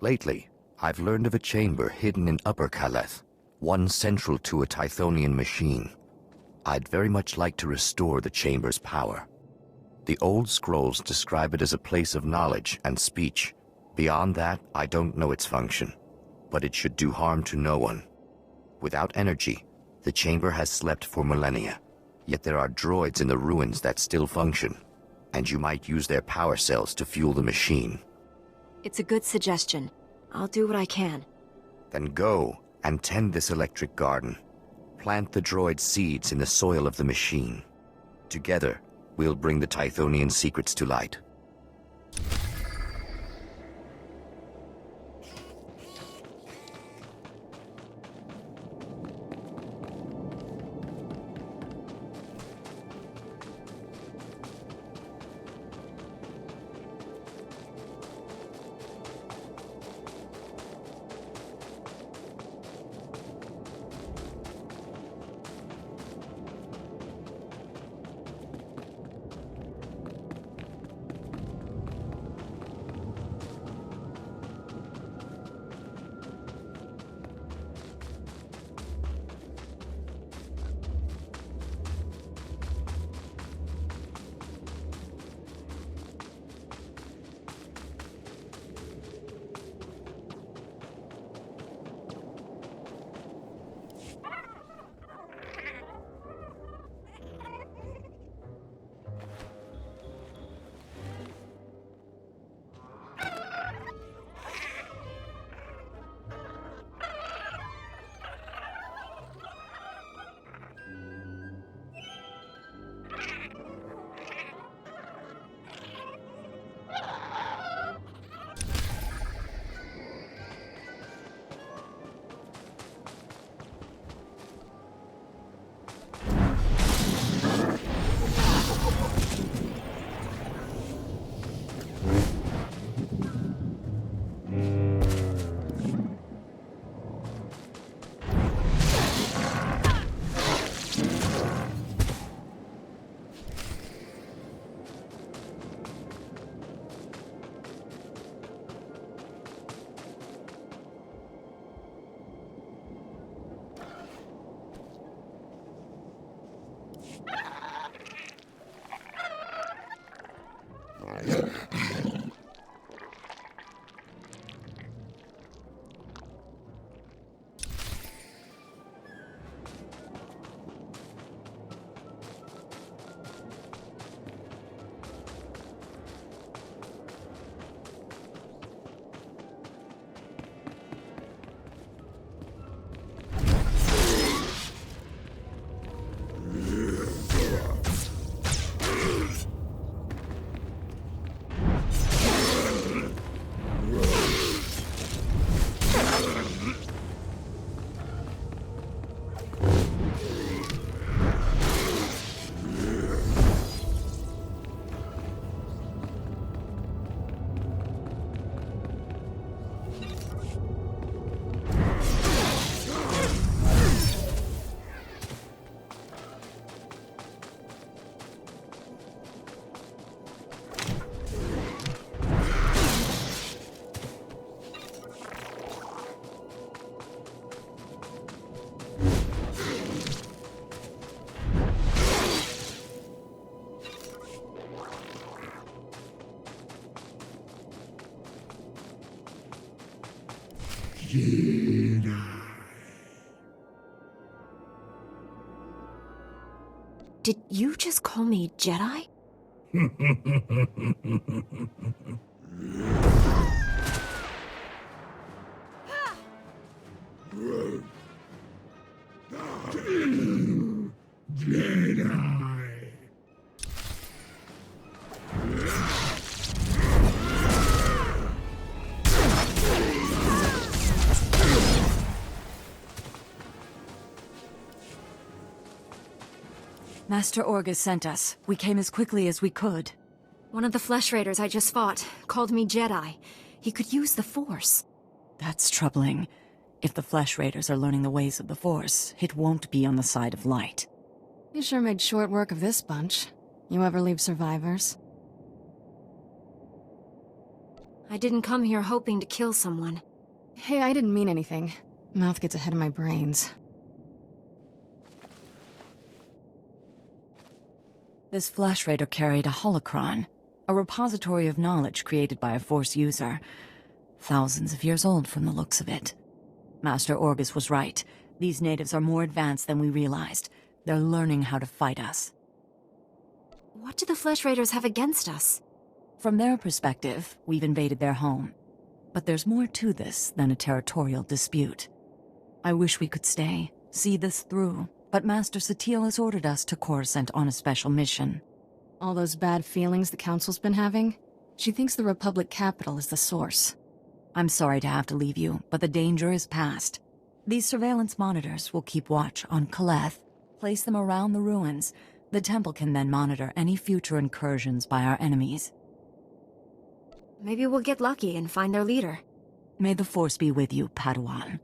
Lately, I've learned of a chamber hidden in Upper Caleth, one central to a Tythonian machine. I'd very much like to restore the chamber's power. The old scrolls describe it as a place of knowledge and speech. Beyond that, I don't know its function, but it should do harm to no one. Without energy, the chamber has slept for millennia, yet there are droids in the ruins that still function, and you might use their power cells to fuel the machine. It's a good suggestion. I'll do what I can. Then go and tend this electric garden. Plant the droid seeds in the soil of the machine. Together, we'll bring the Tythonian secrets to light. Jedi. Did you just call me Jedi? Jedi. Master Orgus sent us. We came as quickly as we could. One of the Flesh Raiders I just fought called me Jedi. He could use the Force. That's troubling. If the Flesh Raiders are learning the ways of the Force, it won't be on the side of light. You sure made short work of this bunch. You ever leave survivors? I didn't come here hoping to kill someone. Hey, I didn't mean anything. Mouth gets ahead of my brains. This Flesh Raider carried a holocron, a repository of knowledge created by a Force user. Thousands of years old from the looks of it. Master Orgus was right. These natives are more advanced than we realized. They're learning how to fight us. What do the Flesh Raiders have against us? From their perspective, we've invaded their home. But there's more to this than a territorial dispute. I wish we could stay, see this through, but Master Satele has ordered us to Coruscant on a special mission. All those bad feelings the Council's been having? She thinks the Republic capital is the source. I'm sorry to have to leave you, but the danger is past. These surveillance monitors will keep watch on Caleth, place them around the ruins. The Temple can then monitor any future incursions by our enemies. Maybe we'll get lucky and find their leader. May the Force be with you, Padawan.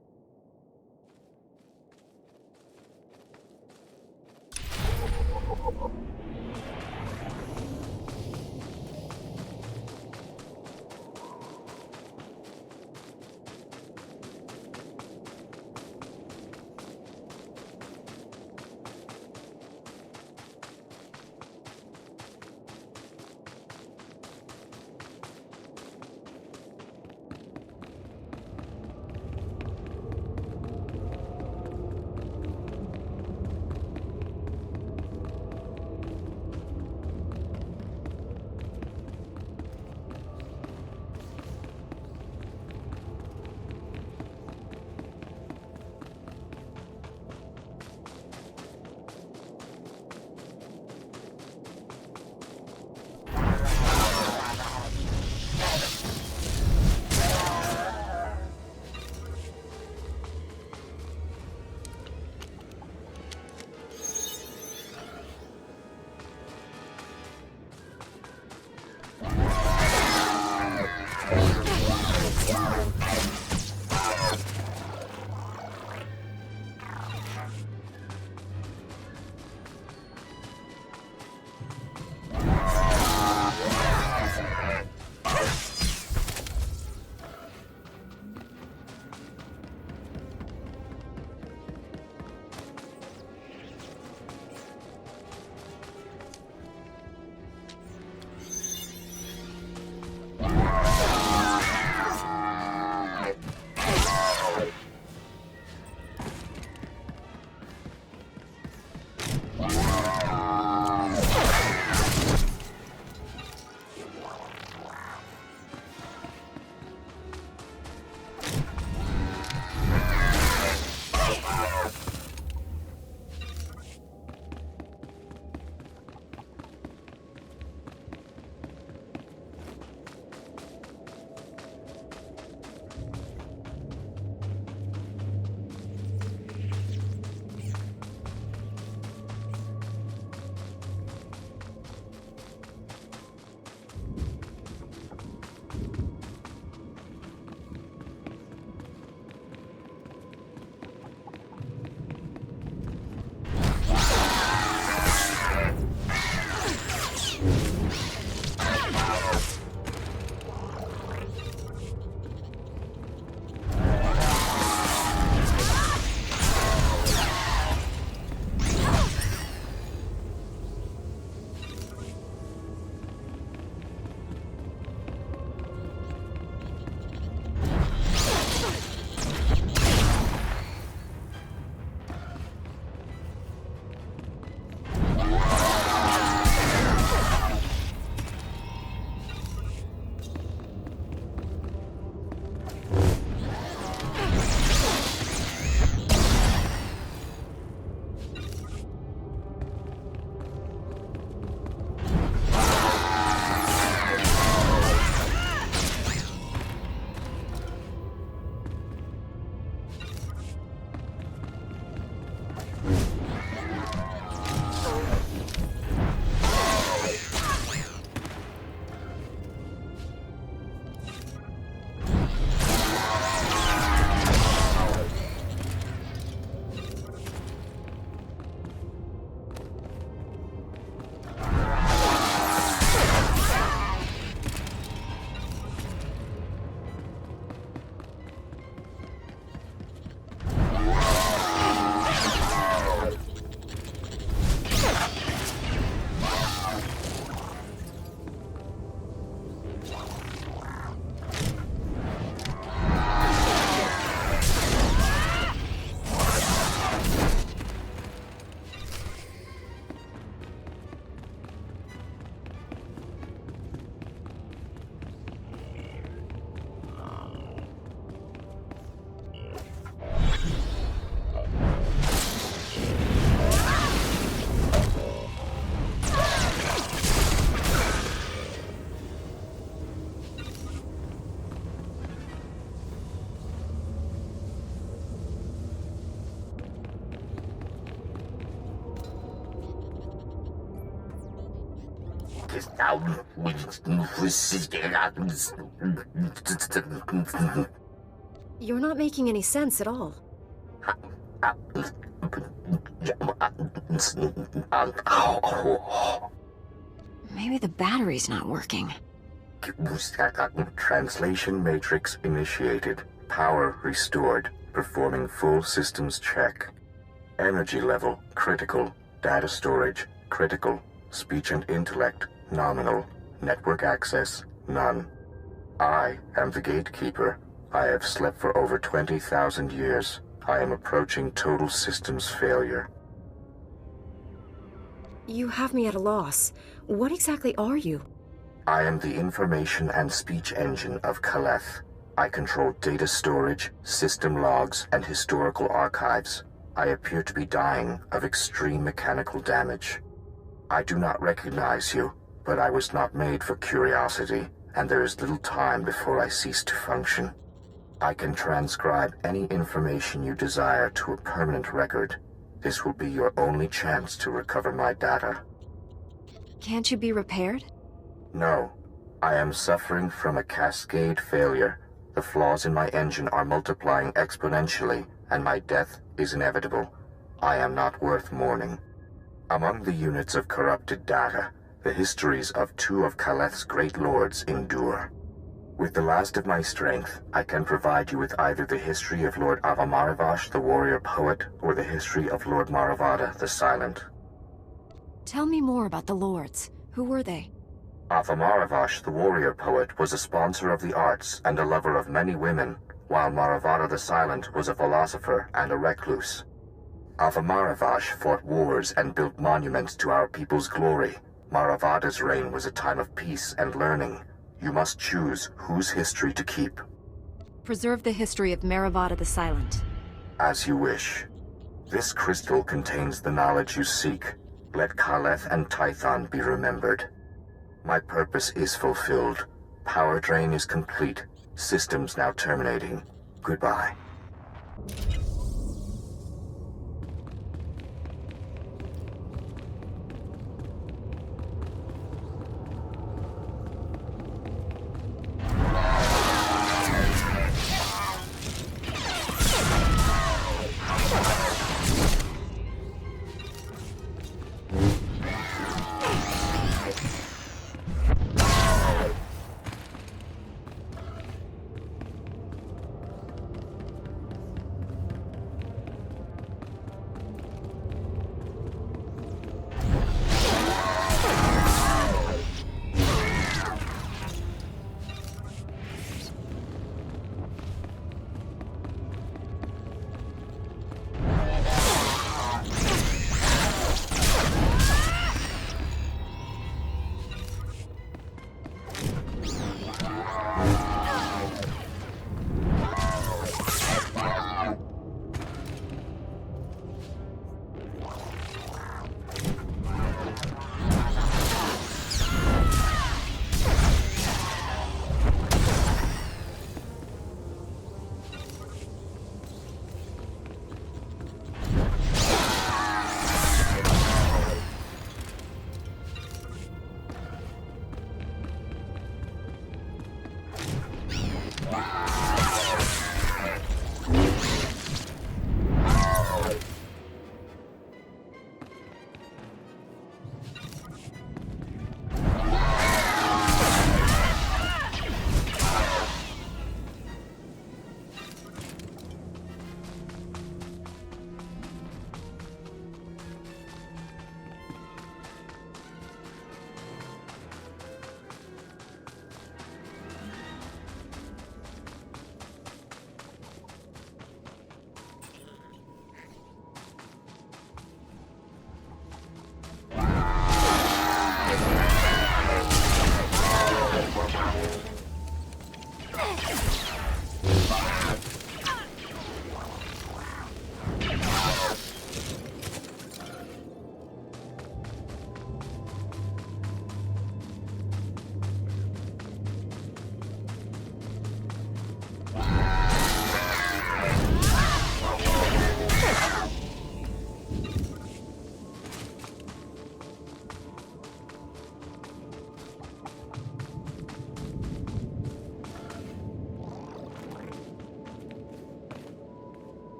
You're not making any sense at all. Maybe the battery's not working. Translation matrix initiated. Power restored. Performing full systems check. Energy level critical. Data storage critical. Speech and intellect nominal. Network access none. I am the gatekeeper. I have slept for over 20,000 years. I am approaching total systems failure. You have me at a loss. What exactly are you? I am the information and speech engine of Caleth. I control data storage, system logs, and historical archives. I appear to be dying of extreme mechanical damage. I do not recognize you, but I was not made for curiosity, and there is little time before I cease to function. I can transcribe any information you desire to a permanent record. This will be your only chance to recover my data. Can't you be repaired? No. I am suffering from a cascade failure. The flaws in my engine are multiplying exponentially, and my death is inevitable. I am not worth mourning. Among the units of corrupted data, the histories of two of Caleth's great lords endure. With the last of my strength, I can provide you with either the history of Lord Avamaravash, the warrior poet, or the history of Lord Maravada, the silent. Tell me more about the lords. Who were they? Avamaravash, the warrior poet, was a sponsor of the arts and a lover of many women, while Maravada the Silent was a philosopher and a recluse. Avamaravash fought wars and built monuments to our people's glory. Maravada's reign was a time of peace and learning. You must choose whose history to keep. Preserve the history of Maravada the Silent. As you wish. This crystal contains the knowledge you seek. Let Caleth and Tython be remembered. My purpose is fulfilled. Power drain is complete. Systems now terminating. Goodbye.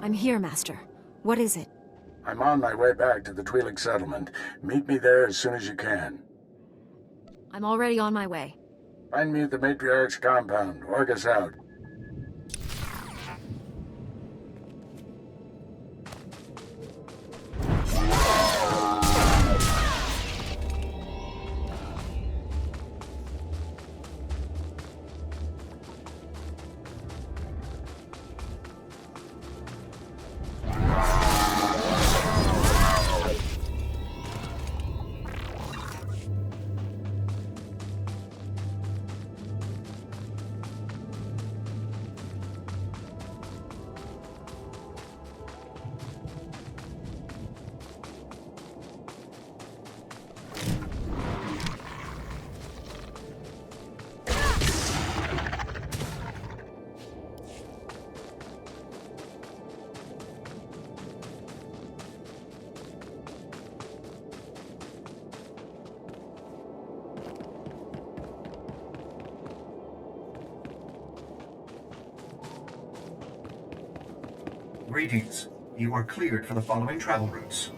I'm here, Master. What is it? I'm on my way back to the Twi'lek settlement. Meet me there as soon as you can. I'm already on my way. Find me at the Matriarch's compound. Orgus out. Greetings. You are cleared for the following travel routes.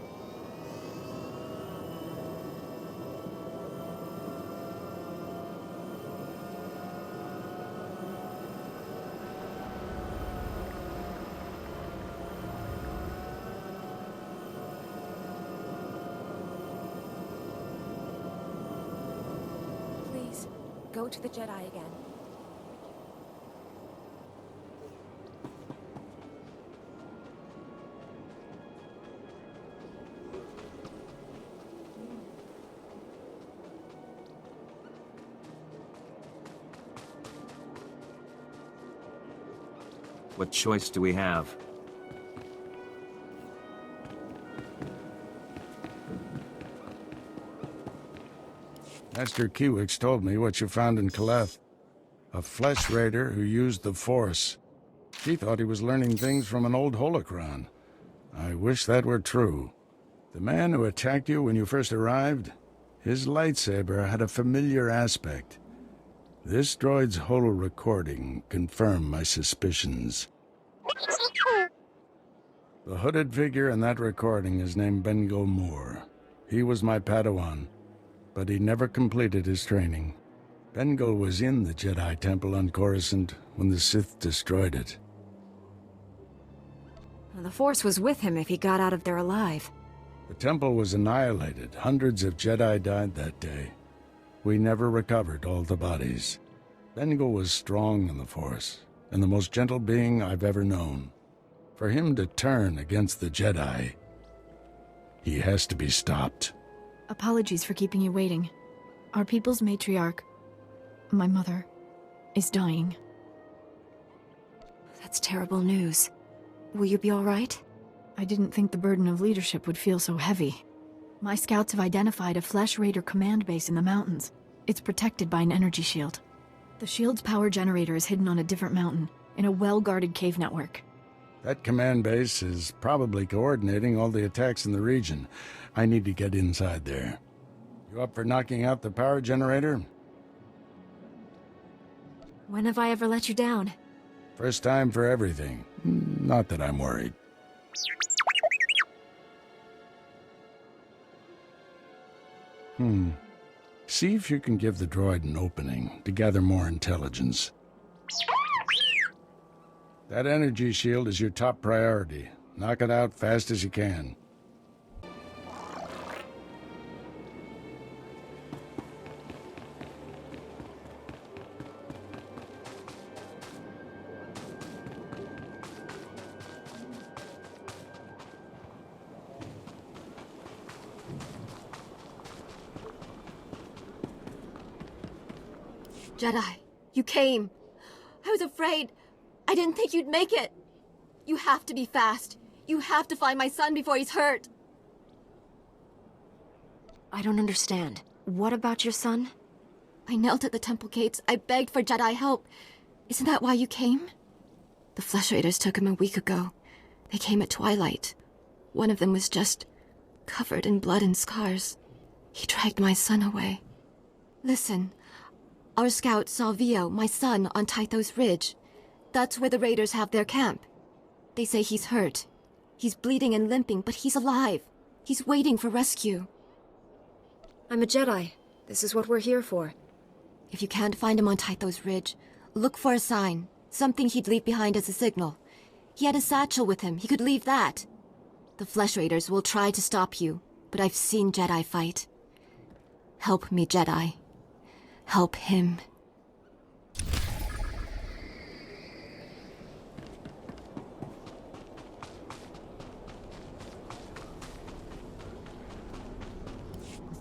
Please, go to the Jedi again. What choice do we have? Master Kiwix told me what you found in Kaleth. A flesh raider who used the Force. She thought he was learning things from an old holocron. I wish that were true. The man who attacked you when you first arrived, his lightsaber had a familiar aspect. This droid's holo recording confirmed my suspicions. The hooded figure in that recording is named Bengo Moore. He was my Padawan, but he never completed his training. Bengal was in the Jedi Temple on Coruscant when the Sith destroyed it. The Force was with him if he got out of there alive. The temple was annihilated. Hundreds of Jedi died that day. We never recovered all the bodies. Bengal was strong in the Force, and the most gentle being I've ever known. For him to turn against the Jedi, he has to be stopped. Apologies for keeping you waiting. Our people's matriarch, my mother, is dying. That's terrible news. Will you be all right? I didn't think the burden of leadership would feel so heavy. My scouts have identified a Flesh Raider command base in the mountains. It's protected by an energy shield. The shield's power generator is hidden on a different mountain, in a well-guarded cave network. That command base is probably coordinating all the attacks in the region. I need to get inside there. You up for knocking out the power generator? When have I ever let you down? First time for everything. Not that I'm worried. See if you can give the droid an opening to gather more intelligence. That energy shield is your top priority. Knock it out fast as you can. Jedi, you came. I was afraid. I didn't think you'd make it. You have to be fast. You have to find my son before he's hurt. I don't understand. What about your son? I knelt at the temple gates. I begged for Jedi help. Isn't that why you came? The Flesh Raiders took him a week ago. They came at twilight. One of them was just covered in blood and scars. He dragged my son away. Listen, our scout saw Vio, my son, on Tythos Ridge. That's where the raiders have their camp. They say he's hurt. He's bleeding and limping, but he's alive. He's waiting for rescue. I'm a Jedi. This is what we're here for. If you can't find him on Tython's Ridge, look for a sign. Something he'd leave behind as a signal. He had a satchel with him. He could leave that. The Flesh Raiders will try to stop you, but I've seen Jedi fight. Help me, Jedi. Help him.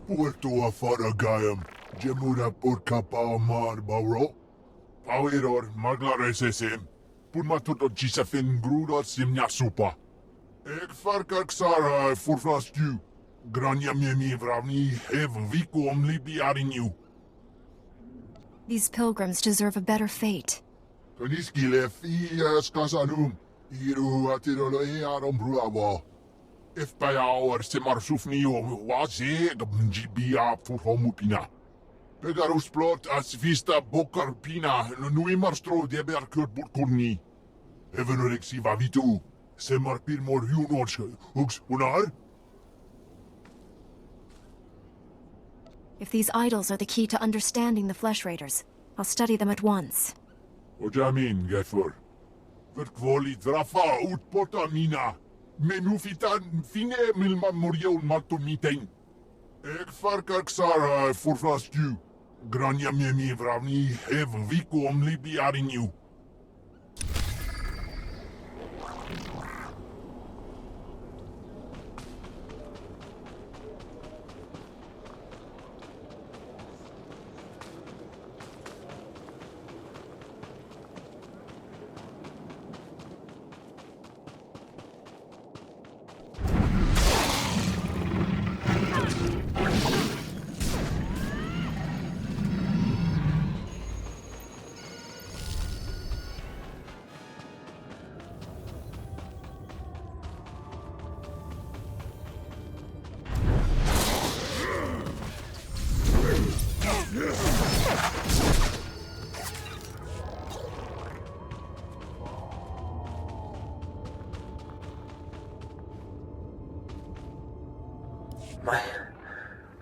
Puerto Faragayam, Jemura Purkapa Mar Bauro, Power Maglaresem, Purmatuto Gisafin Gruda Simnya Supa. Ek Farkak Sara Furflastu, Grania Mimi Vravni, Hev Vico Omlibi Arinu. These pilgrims deserve a better fate. Kaniskile Fias Casanum, Iru Atirolo Arom Brava. If by our Semarsufnio was a Gbia for Homupina. Pegarus plot as Vista Bocarpina, Nuimarstro de Berkur Burkurni. Evenorixiva Vitu, Semarpir Mor Hunoch, Hux Unar? If these idols are the key to understanding the Flesh Raiders, I'll study them at once. Ojamin, Getfur. Verkvoli Drafa ut Potamina. Menufitan fine milma moriel maltomiten. Ek farkak Sara furflastu. Grania memi vravni hev vico omlibi arinu.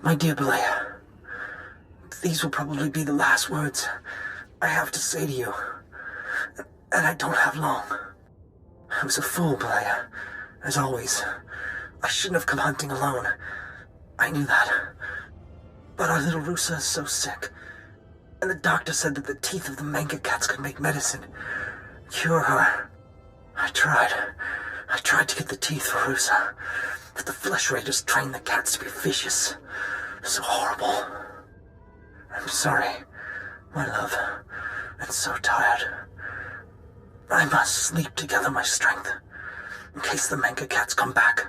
My dear Belaya, these will probably be the last words I have to say to you. And I don't have long. I was a fool, Belaya, as always. I shouldn't have come hunting alone. I knew that. But our little Rusa is so sick. And the doctor said that the teeth of the manga cats could make medicine. Cure her. I tried to get the teeth for Rusa. But the Flesh Raiders trained the cats to be vicious. So horrible. I'm sorry, my love. I'm so tired. I must sleep to gather my strength. In case the manga cats come back,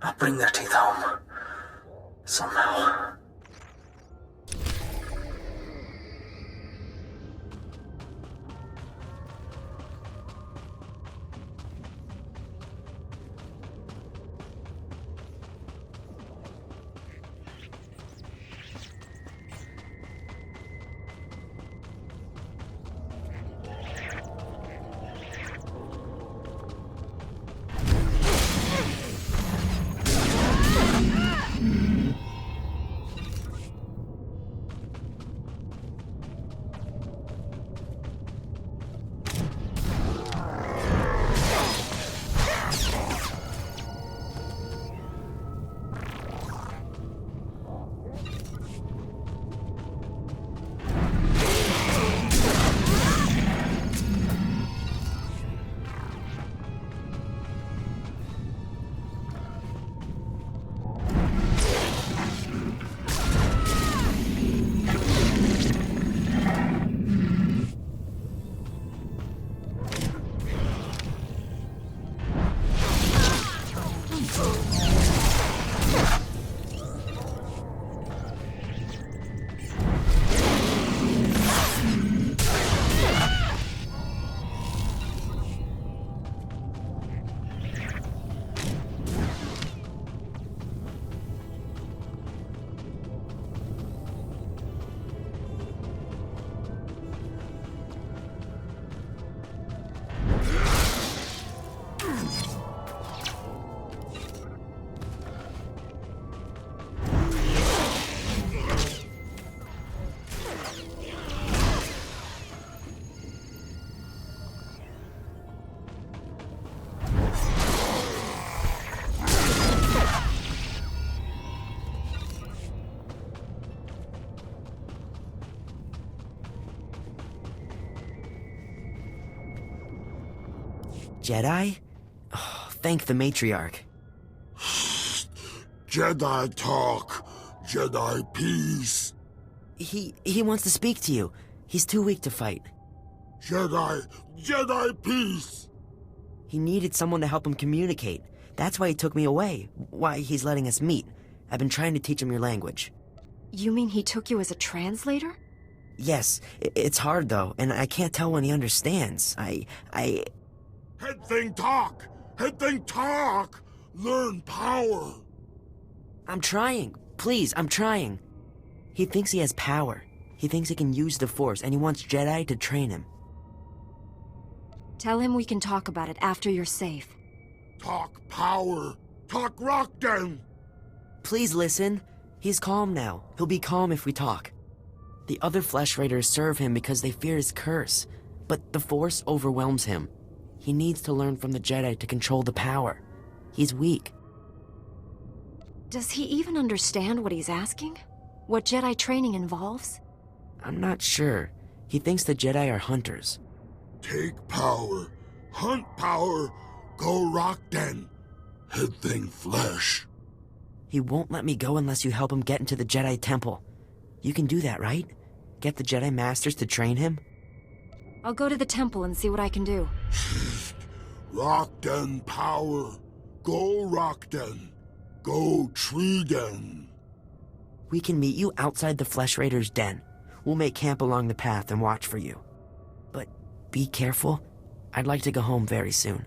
I'll bring their teeth home. Somehow. Jedi? Oh, thank the Matriarch. Jedi talk. Jedi peace. He wants to speak to you. He's too weak to fight. Jedi peace. He needed someone to help him communicate. That's why he took me away. Why he's letting us meet. I've been trying to teach him your language. You mean he took you as a translator? Yes, it's hard though, and I can't tell when he understands. Head thing talk! Head thing talk! Learn power! I'm trying. Please, I'm trying. He thinks he has power. He thinks he can use the Force, and he wants Jedi to train him. Tell him we can talk about it after you're safe. Talk power! Talk Rockden! Please listen. He's calm now. He'll be calm if we talk. The other Flesh Raiders serve him because they fear his curse, but the Force overwhelms him. He needs to learn from the Jedi to control the power. He's weak. Does he even understand what he's asking? What Jedi training involves? I'm not sure. He thinks the Jedi are hunters. Take power. Hunt power. Go Rockden. Head thing flesh. He won't let me go unless you help him get into the Jedi Temple. You can do that, right? Get the Jedi Masters to train him? I'll go to the temple and see what I can do. Rockden power. Go Rockden. Go Treeden. We can meet you outside the Flesh Raiders' den. We'll make camp along the path and watch for you. But be careful. I'd like to go home very soon.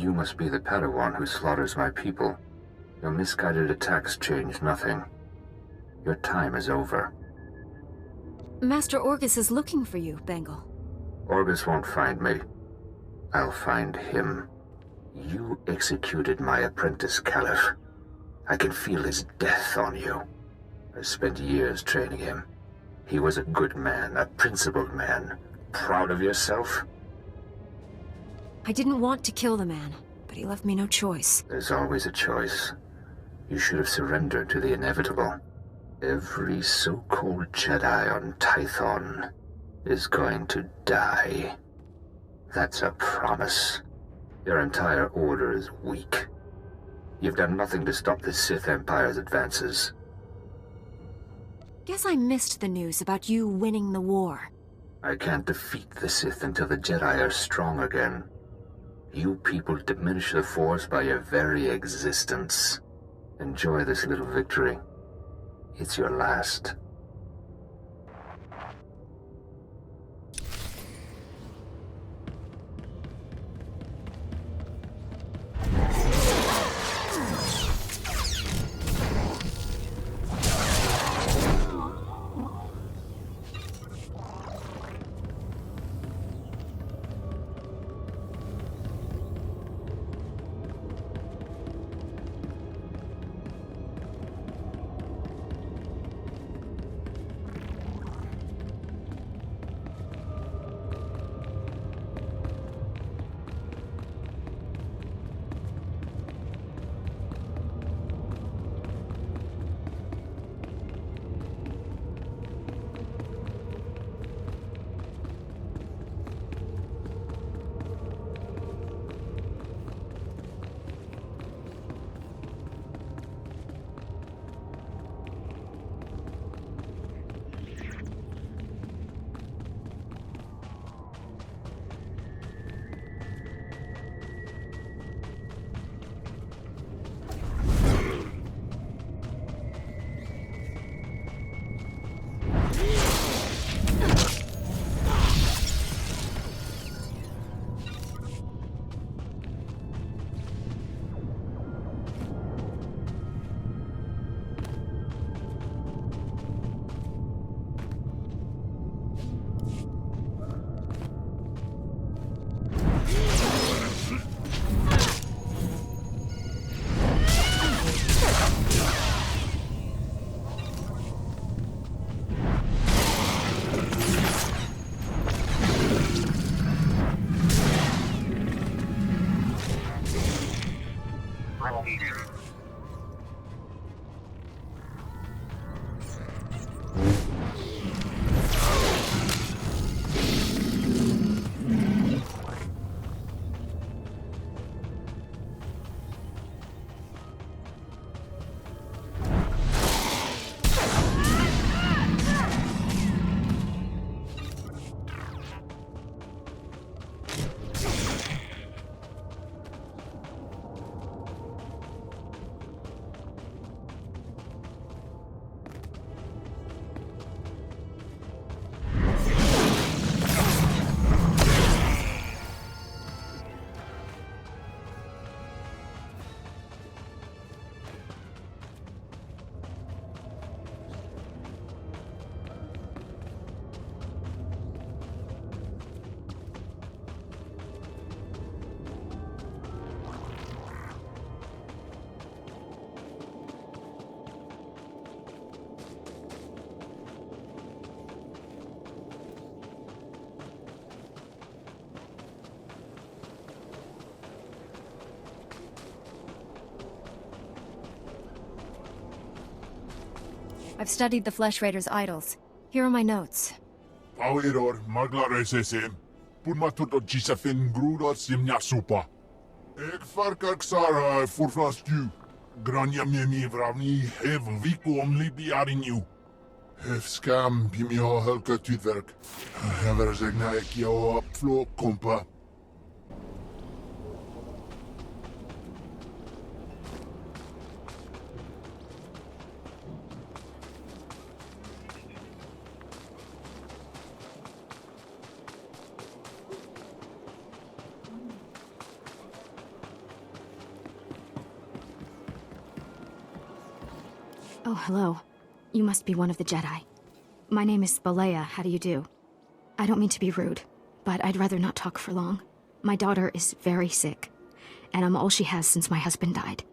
You must be the Padawan who slaughters my people. Your misguided attacks change nothing. Your time is over. Master Orgus is looking for you, Bengal. Orgus won't find me. I'll find him. You executed my apprentice, Caliph. I can feel his death on you. I spent years training him. He was a good man, a principled man. Proud of yourself? I didn't want to kill the man, but he left me no choice. There's always a choice. You should have surrendered to the inevitable. Every so-called Jedi on Tython is going to die. That's a promise. Your entire order is weak. You've done nothing to stop the Sith Empire's advances. Guess I missed the news about you winning the war. I can't defeat the Sith until the Jedi are strong again. You people diminish the Force by your very existence. Enjoy this little victory. It's your last. I've studied the Flesh Raiders' idols. Here are my notes. Power magla resesem. Purmatuto gisafin gruda simnya supa. Ek farkar ksara furflastu. Grania memi vravni hev viku omlibi arinju. Hev skam pimio helka tutwerk. Hever zegna ek jo flo kompa. Oh, hello. You must be one of the Jedi. My name is Millennia. How do you do? I don't mean to be rude, but I'd rather not talk for long. My daughter is very sick, and I'm all she has since my husband died.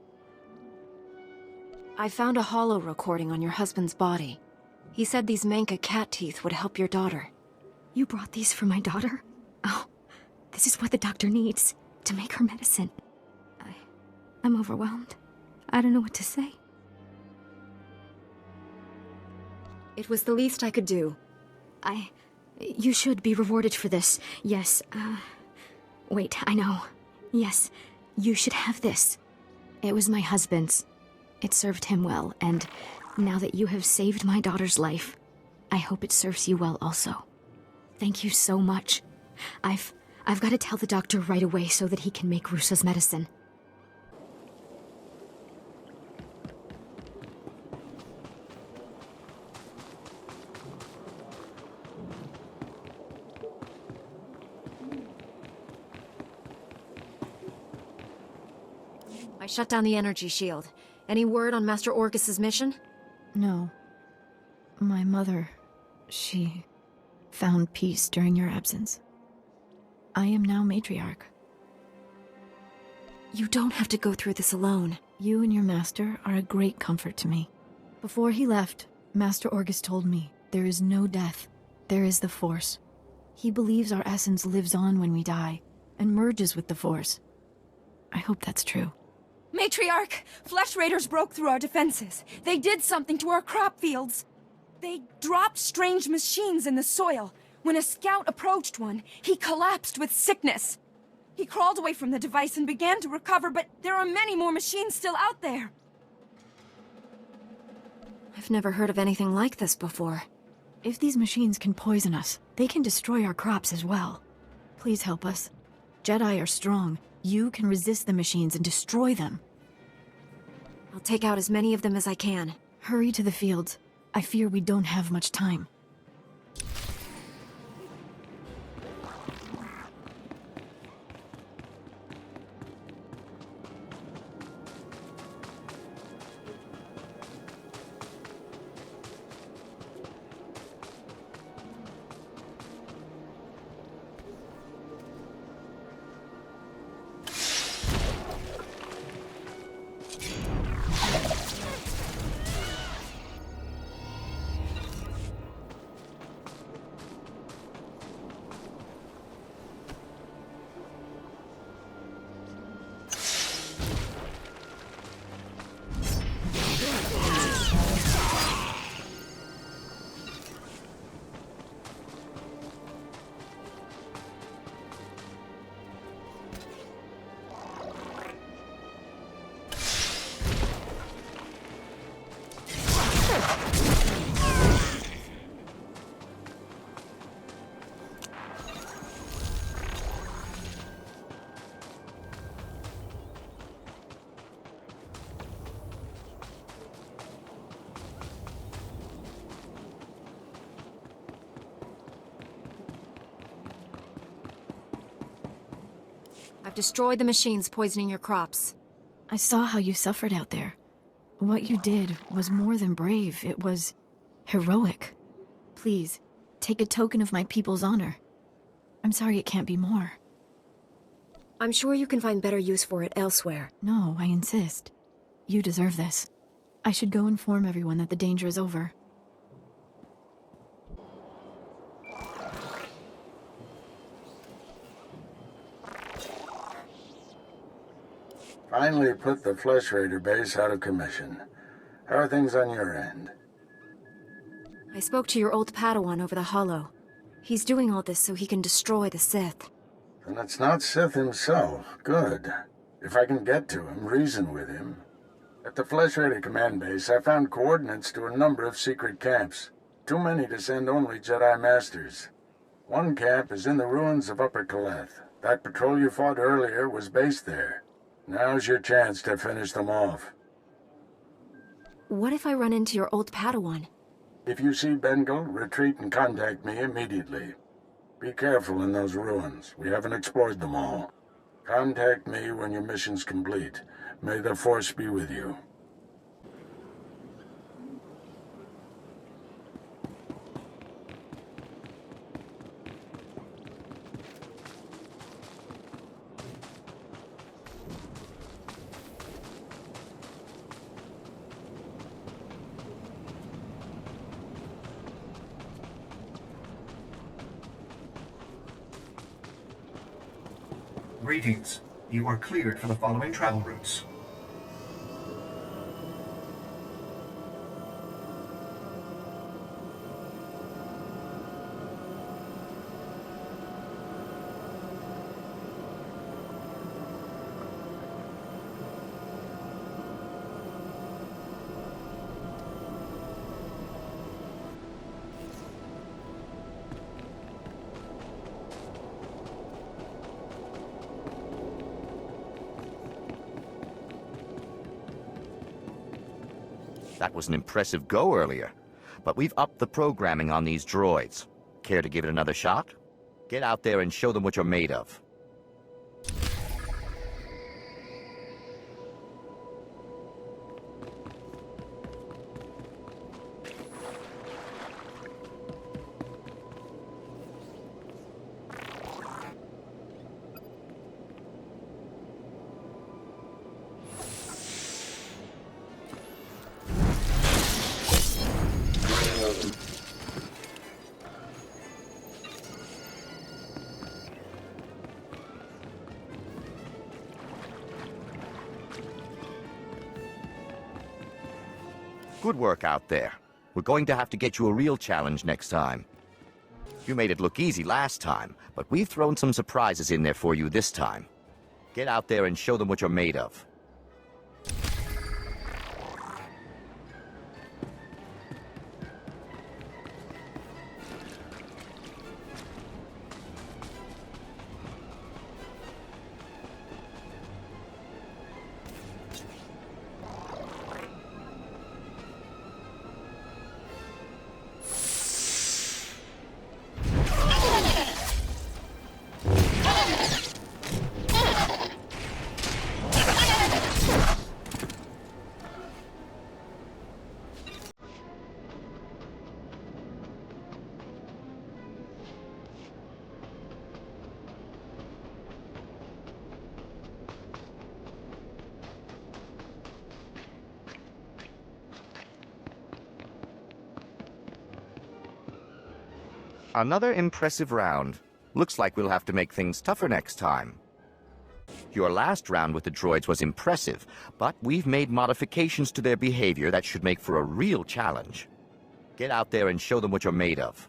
I found a holo recording on your husband's body. He said these Manka cat teeth would help your daughter. You brought these for my daughter? Oh, this is what the doctor needs to make her medicine. I'm overwhelmed. I don't know what to say. It was the least I could do. You should be rewarded for this. Yes, wait, I know. Yes, you should have this. It was my husband's. It served him well, and now that you have saved my daughter's life, I hope it serves you well also. Thank you so much. I've got to tell the doctor right away so that he can make Russa's medicine. I shut down the energy shield. Any word on Master Orgus's mission? No. My mother, she found peace during your absence. I am now Matriarch. You don't have to go through this alone. You and your master are a great comfort to me. Before he left, Master Orgus told me there is no death. There is the Force. He believes our essence lives on when we die, and merges with the Force. I hope that's true. Matriarch! Flesh Raiders broke through our defenses. They did something to our crop fields. They dropped strange machines in the soil. When a scout approached one, he collapsed with sickness. He crawled away from the device and began to recover, but there are many more machines still out there. I've never heard of anything like this before. If these machines can poison us, they can destroy our crops as well. Please help us. Jedi are strong. You can resist the machines and destroy them. I'll take out as many of them as I can. Hurry to the fields. I fear we don't have much time. I've destroyed the machines poisoning your crops. I saw how you suffered out there. What you did was more than brave. It was heroic. Please, take a token of my people's honor. I'm sorry it can't be more. I'm sure you can find better use for it elsewhere. No, I insist. You deserve this. I should go inform everyone that the danger is over. Finally put the Flesh Raider base out of commission. How are things on your end? I spoke to your old Padawan over the holo. He's doing all this so he can destroy the Sith. Then it's not Sith himself. Good. If I can get to him, reason with him. At the Flesh Raider command base, I found coordinates to a number of secret camps. Too many to send only Jedi Masters. One camp is in the ruins of Upper Caleth. That patrol you fought earlier was based there. Now's your chance to finish them off. What if I run into your old Padawan? If you see Bengal, retreat and contact me immediately. Be careful in those ruins. We haven't explored them all. Contact me when your mission's complete. May the Force be with you. Greetings. You are cleared for the following travel routes. That was an impressive go earlier, but we've upped the programming on these droids. Care to give it another shot? Get out there and show them what you're made of. Good work out there. We're going to have to get you a real challenge next time. You made it look easy last time, but we've thrown some surprises in there for you this time. Get out there and show them what you're made of. Another impressive round. Looks like we'll have to make things tougher next time. Your last round with the droids was impressive, but we've made modifications to their behavior that should make for a real challenge. Get out there and show them what you're made of.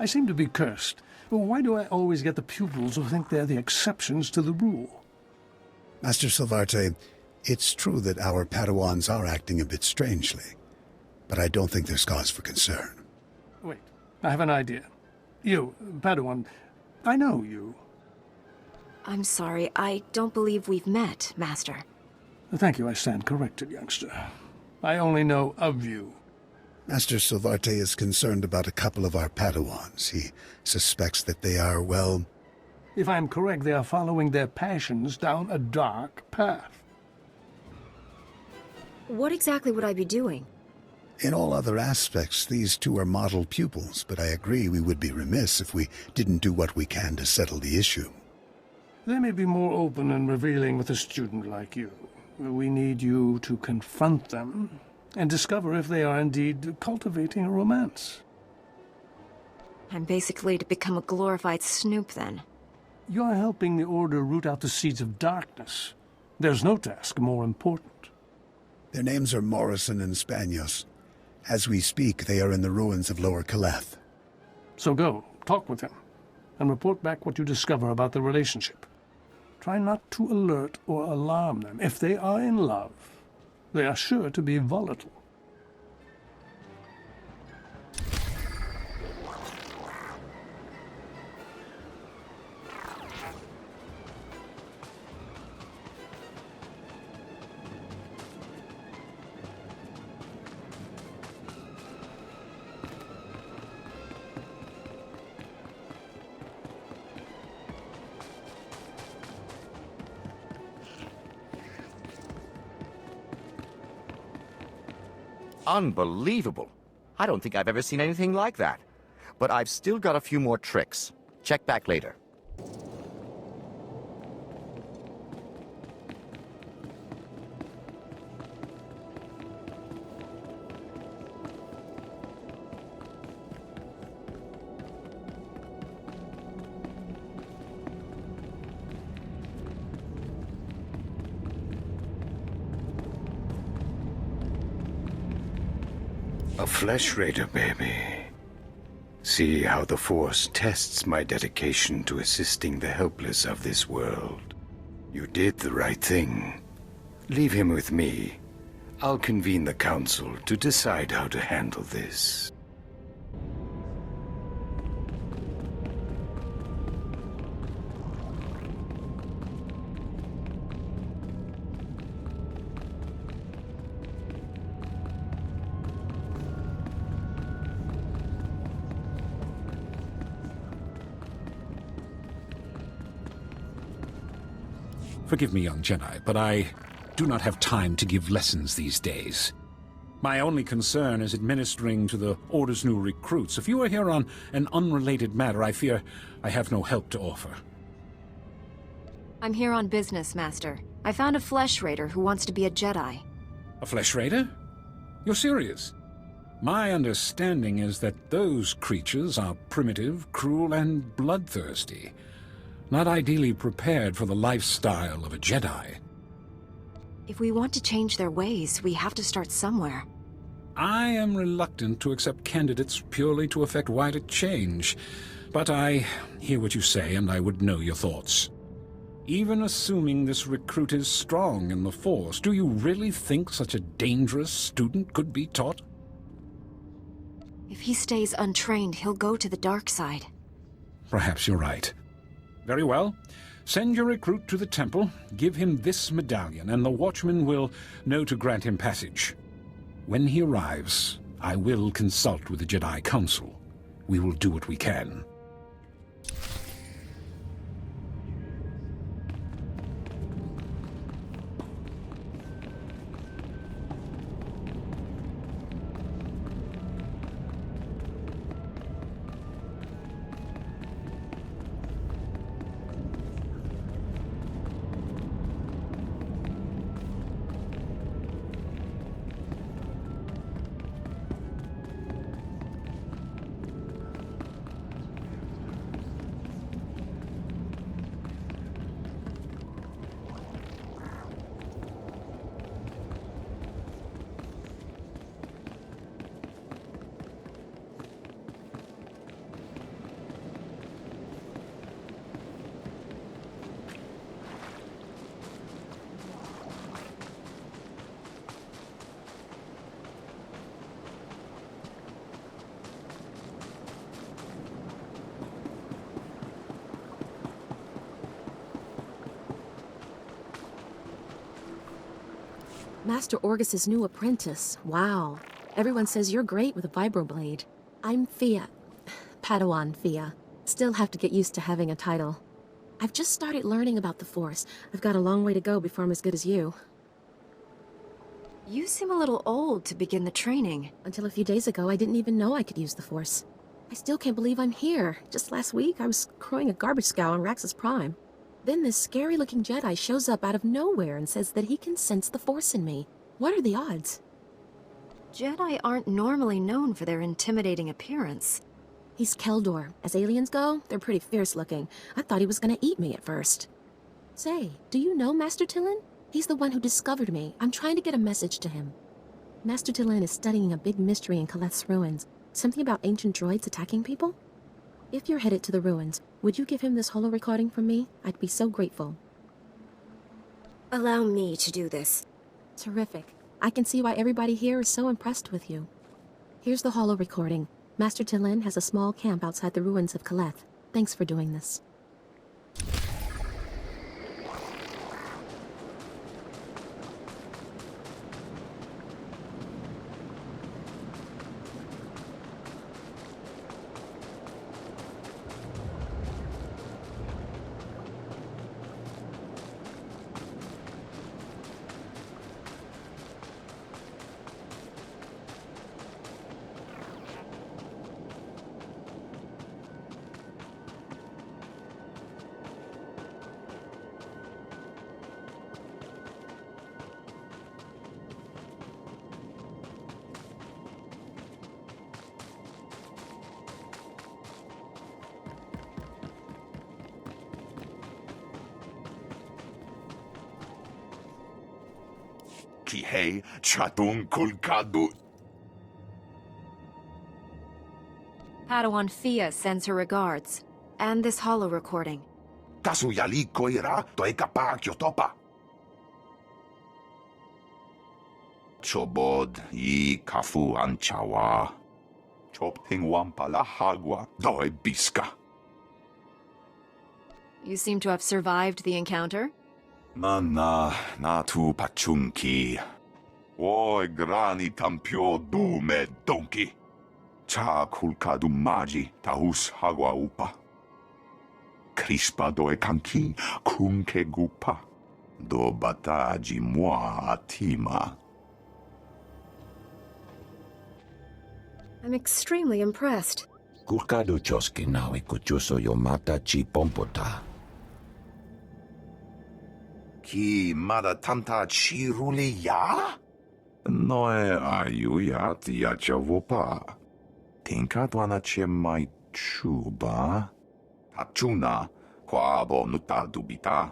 I seem to be cursed. But why do I always get the pupils who think they're the exceptions to the rule? Master Silvarte, it's true that our Padawans are acting a bit strangely, but I don't think there's cause for concern. Wait, I have an idea. You, Padawan, I know you. I'm sorry, I don't believe we've met, Master. Thank you, I stand corrected, youngster. I only know of you. Master Silvarte is concerned about a couple of our Padawans. He suspects that they are, well... If I'm correct, they are following their passions down a dark path. What exactly would I be doing? In all other aspects, these two are model pupils, but I agree we would be remiss if we didn't do what we can to settle the issue. They may be more open and revealing with a student like you. We need you to confront them and discover if they are indeed cultivating a romance. I'm basically to become a glorified snoop, then. You're helping the Order root out the seeds of darkness. There's no task more important. Their names are Morrison and Spanios. As we speak, they are in the ruins of Lower Caleth. So go, talk with him, and report back what you discover about the relationship. Try not to alert or alarm them. If they are in love, they are sure to be volatile. Unbelievable. I don't think I've ever seen anything like that. But I've still got a few more tricks. Check back later. A Flesh Raider, baby. See how the Force tests my dedication to assisting the helpless of this world. You did the right thing. Leave him with me. I'll convene the Council to decide how to handle this. Forgive me, young Jedi, but I do not have time to give lessons these days. My only concern is administering to the Order's new recruits. If you are here on an unrelated matter, I fear I have no help to offer. I'm here on business, Master. I found a Flesh Raider who wants to be a Jedi. A Flesh Raider? You're serious? My understanding is that those creatures are primitive, cruel, and bloodthirsty. Not ideally prepared for the lifestyle of a Jedi. If we want to change their ways, we have to start somewhere. I am reluctant to accept candidates purely to effect wider change, but I hear what you say, and I would know your thoughts. Even assuming this recruit is strong in the Force, do you really think such a dangerous student could be taught? If he stays untrained, he'll go to the dark side. Perhaps you're right. Very well. Send your recruit to the temple, give him this medallion, and the Watchman will know to grant him passage. When he arrives, I will consult with the Jedi Council. We will do what we can. Master Orgus's new apprentice. Wow. Everyone says you're great with a vibroblade. I'm Fia. Padawan Fia. Still have to get used to having a title. I've just started learning about the Force. I've got a long way to go before I'm as good as you. You seem a little old to begin the training. Until a few days ago, I didn't even know I could use the Force. I still can't believe I'm here. Just last week, I was crowing a garbage scow on Raxus Prime. Then this scary-looking Jedi shows up out of nowhere and says that he can sense the Force in me. What are the odds? Jedi aren't normally known for their intimidating appearance. He's Keldor. As aliens go, they're pretty fierce-looking. I thought he was gonna eat me at first. Say, do you know Master Tython? He's the one who discovered me. I'm trying to get a message to him. Master Tython is studying a big mystery in Caleth's ruins. Something about ancient droids attacking people? If you're headed to the ruins, would you give him this holo recording from me? I'd be so grateful. Allow me to do this. Terrific. I can see why everybody here is so impressed with you. Here's the holo recording. Master Tython has a small camp outside the ruins of Caleth. Thanks for doing this. Kihei Chatun Kulkadu. Padawan Fia sends her regards. And this holo recording. Kasuyali koira toekapa kyotopa. Chobod I kafu anchawa. Chopting wampa la hagwa doe biska. You seem to have survived the encounter? Mana natu pachunki. Oi grani tampio dume donki. Cha kulkadu maji tahus hagwa upa. Crispa doe kanki kunke gupa. Do bataji moi atima. I'm extremely impressed. Kulkadu choski nawi kuchuso yomata chi pompota. Ki mada tamta chiruli ya? Noe ayuya tia chavopa. Tinkatwana che mai chuba. Hachuna kwabo nuta dubita.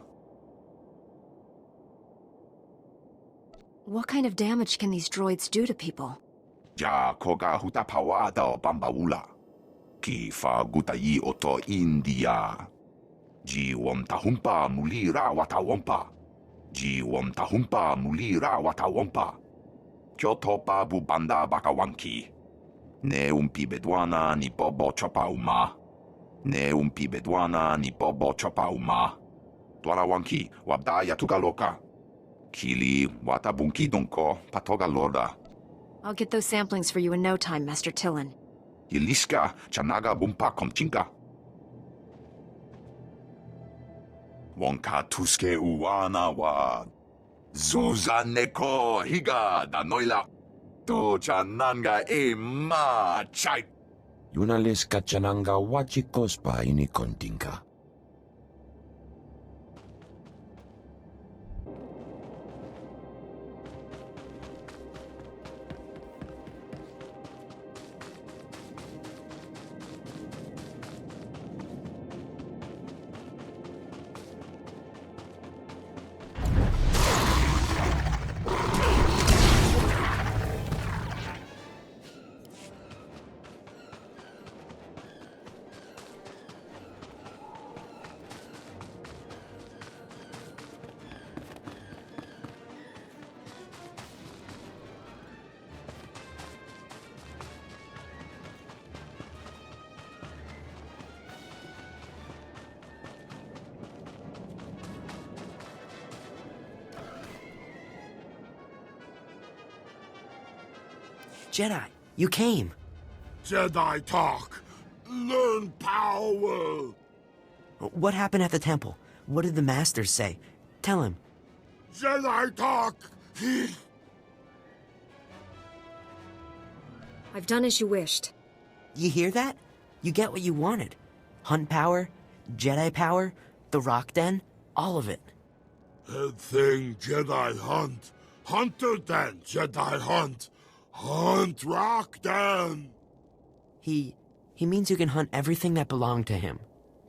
What kind of damage can these droids do to people? Ja koga huta pawada o bambaula. Ki fa gutai oto India. Ji wom tahumpa mulira wata wompa. Ji wom tahumpa mulira wata wompa. Kyoto pa bubanda bakawanki. Ne umpi bedwana ni bobo chopa uma. Ne umpi bedwana ni bobo chopa uma. Dwarawanki wabdaya tugaloka. Kili watabunki donko patoga loda. I'll get those samplings for you in no time, Master Tython. Iliska chanaga bumpa komchinka. Wonka tuske uwana wa. Zuza neko higa danoila. To chananga ma chai. Yunaleska chananga wachikospa ini kontinka. Jedi, you came. Jedi talk. Learn power. What happened at the temple? What did the masters say? Tell him. Jedi talk. I've done as you wished. You hear that? You get what you wanted. Hunt power, Jedi power, the rock den, all of it. Head thing Jedi hunt. Hunter den Jedi hunt. Hunt rock den. He means you can hunt everything that belonged to him.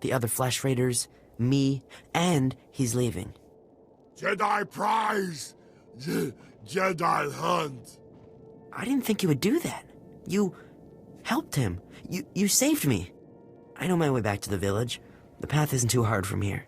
The other flesh raiders, me, and he's leaving. Jedi prize. Jedi hunt. I didn't think you would do that. You helped him. You saved me. I know my way back to the village. The path isn't too hard from here.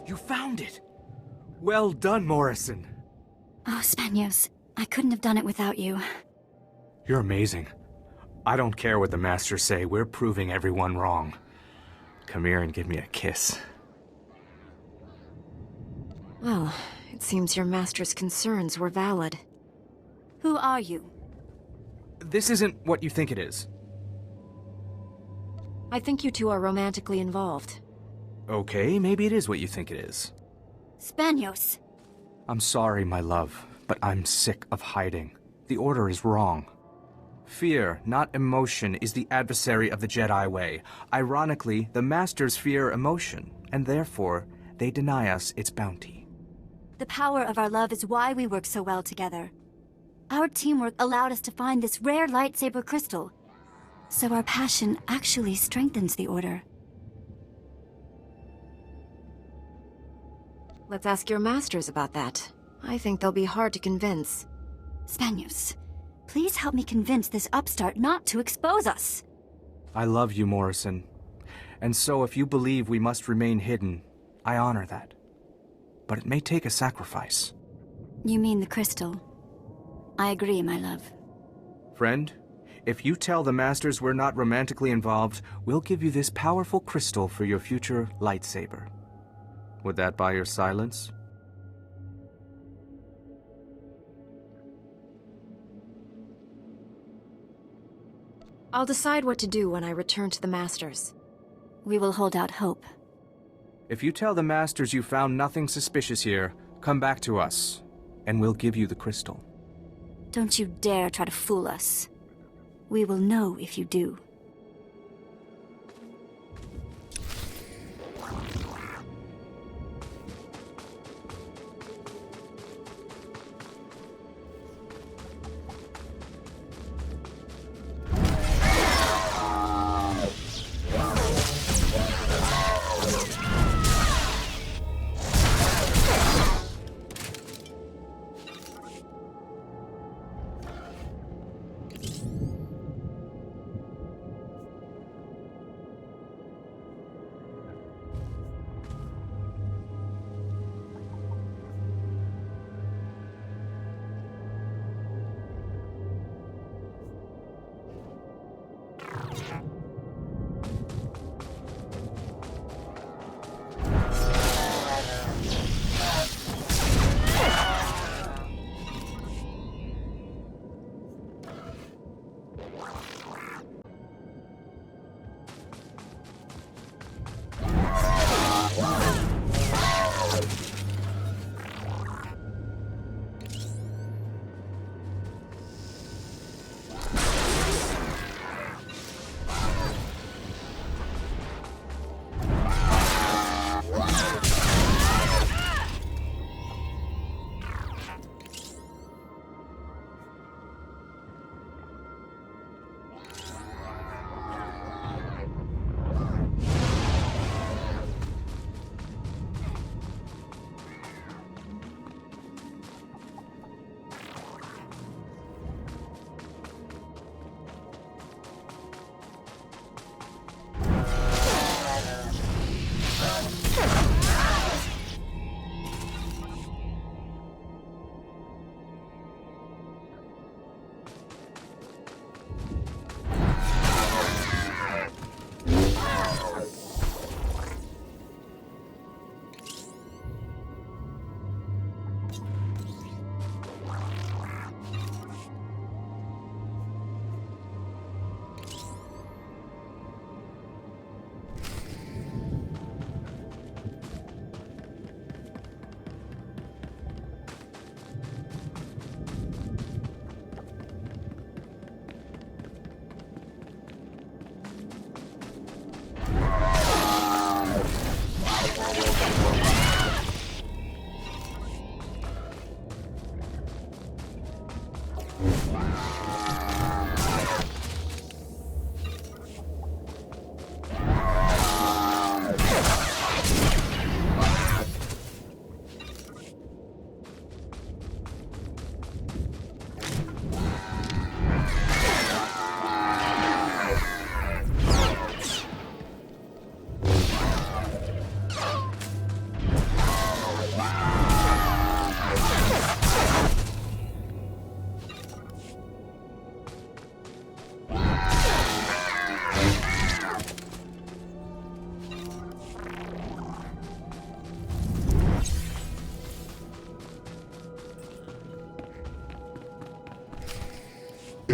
You found it! Well done, Morrison. Oh, Spanos, I couldn't have done it without you. You're amazing. I don't care what the Masters say, we're proving everyone wrong. Come here and give me a kiss. Well, it seems your Master's concerns were valid. Who are you? This isn't what you think it is. I think you two are romantically involved. Okay, maybe it is what you think it is. Spanos! I'm sorry, my love, but I'm sick of hiding. The Order is wrong. Fear, not emotion, is the adversary of the Jedi way. Ironically, the Masters fear emotion, and therefore, they deny us its bounty. The power of our love is why we work so well together. Our teamwork allowed us to find this rare lightsaber crystal. So our passion actually strengthens the Order. Let's ask your Masters about that. I think they'll be hard to convince. Spanos, please help me convince this upstart not to expose us. I love you, Morrison. And so if you believe we must remain hidden, I honor that. But it may take a sacrifice. You mean the crystal? I agree, my love. Friend, if you tell the Masters we're not romantically involved, we'll give you this powerful crystal for your future lightsaber. Would that buy your silence? I'll decide what to do when I return to the Masters. We will hold out hope. If you tell the Masters you found nothing suspicious here, come back to us, and we'll give you the crystal. Don't you dare try to fool us. We will know if you do.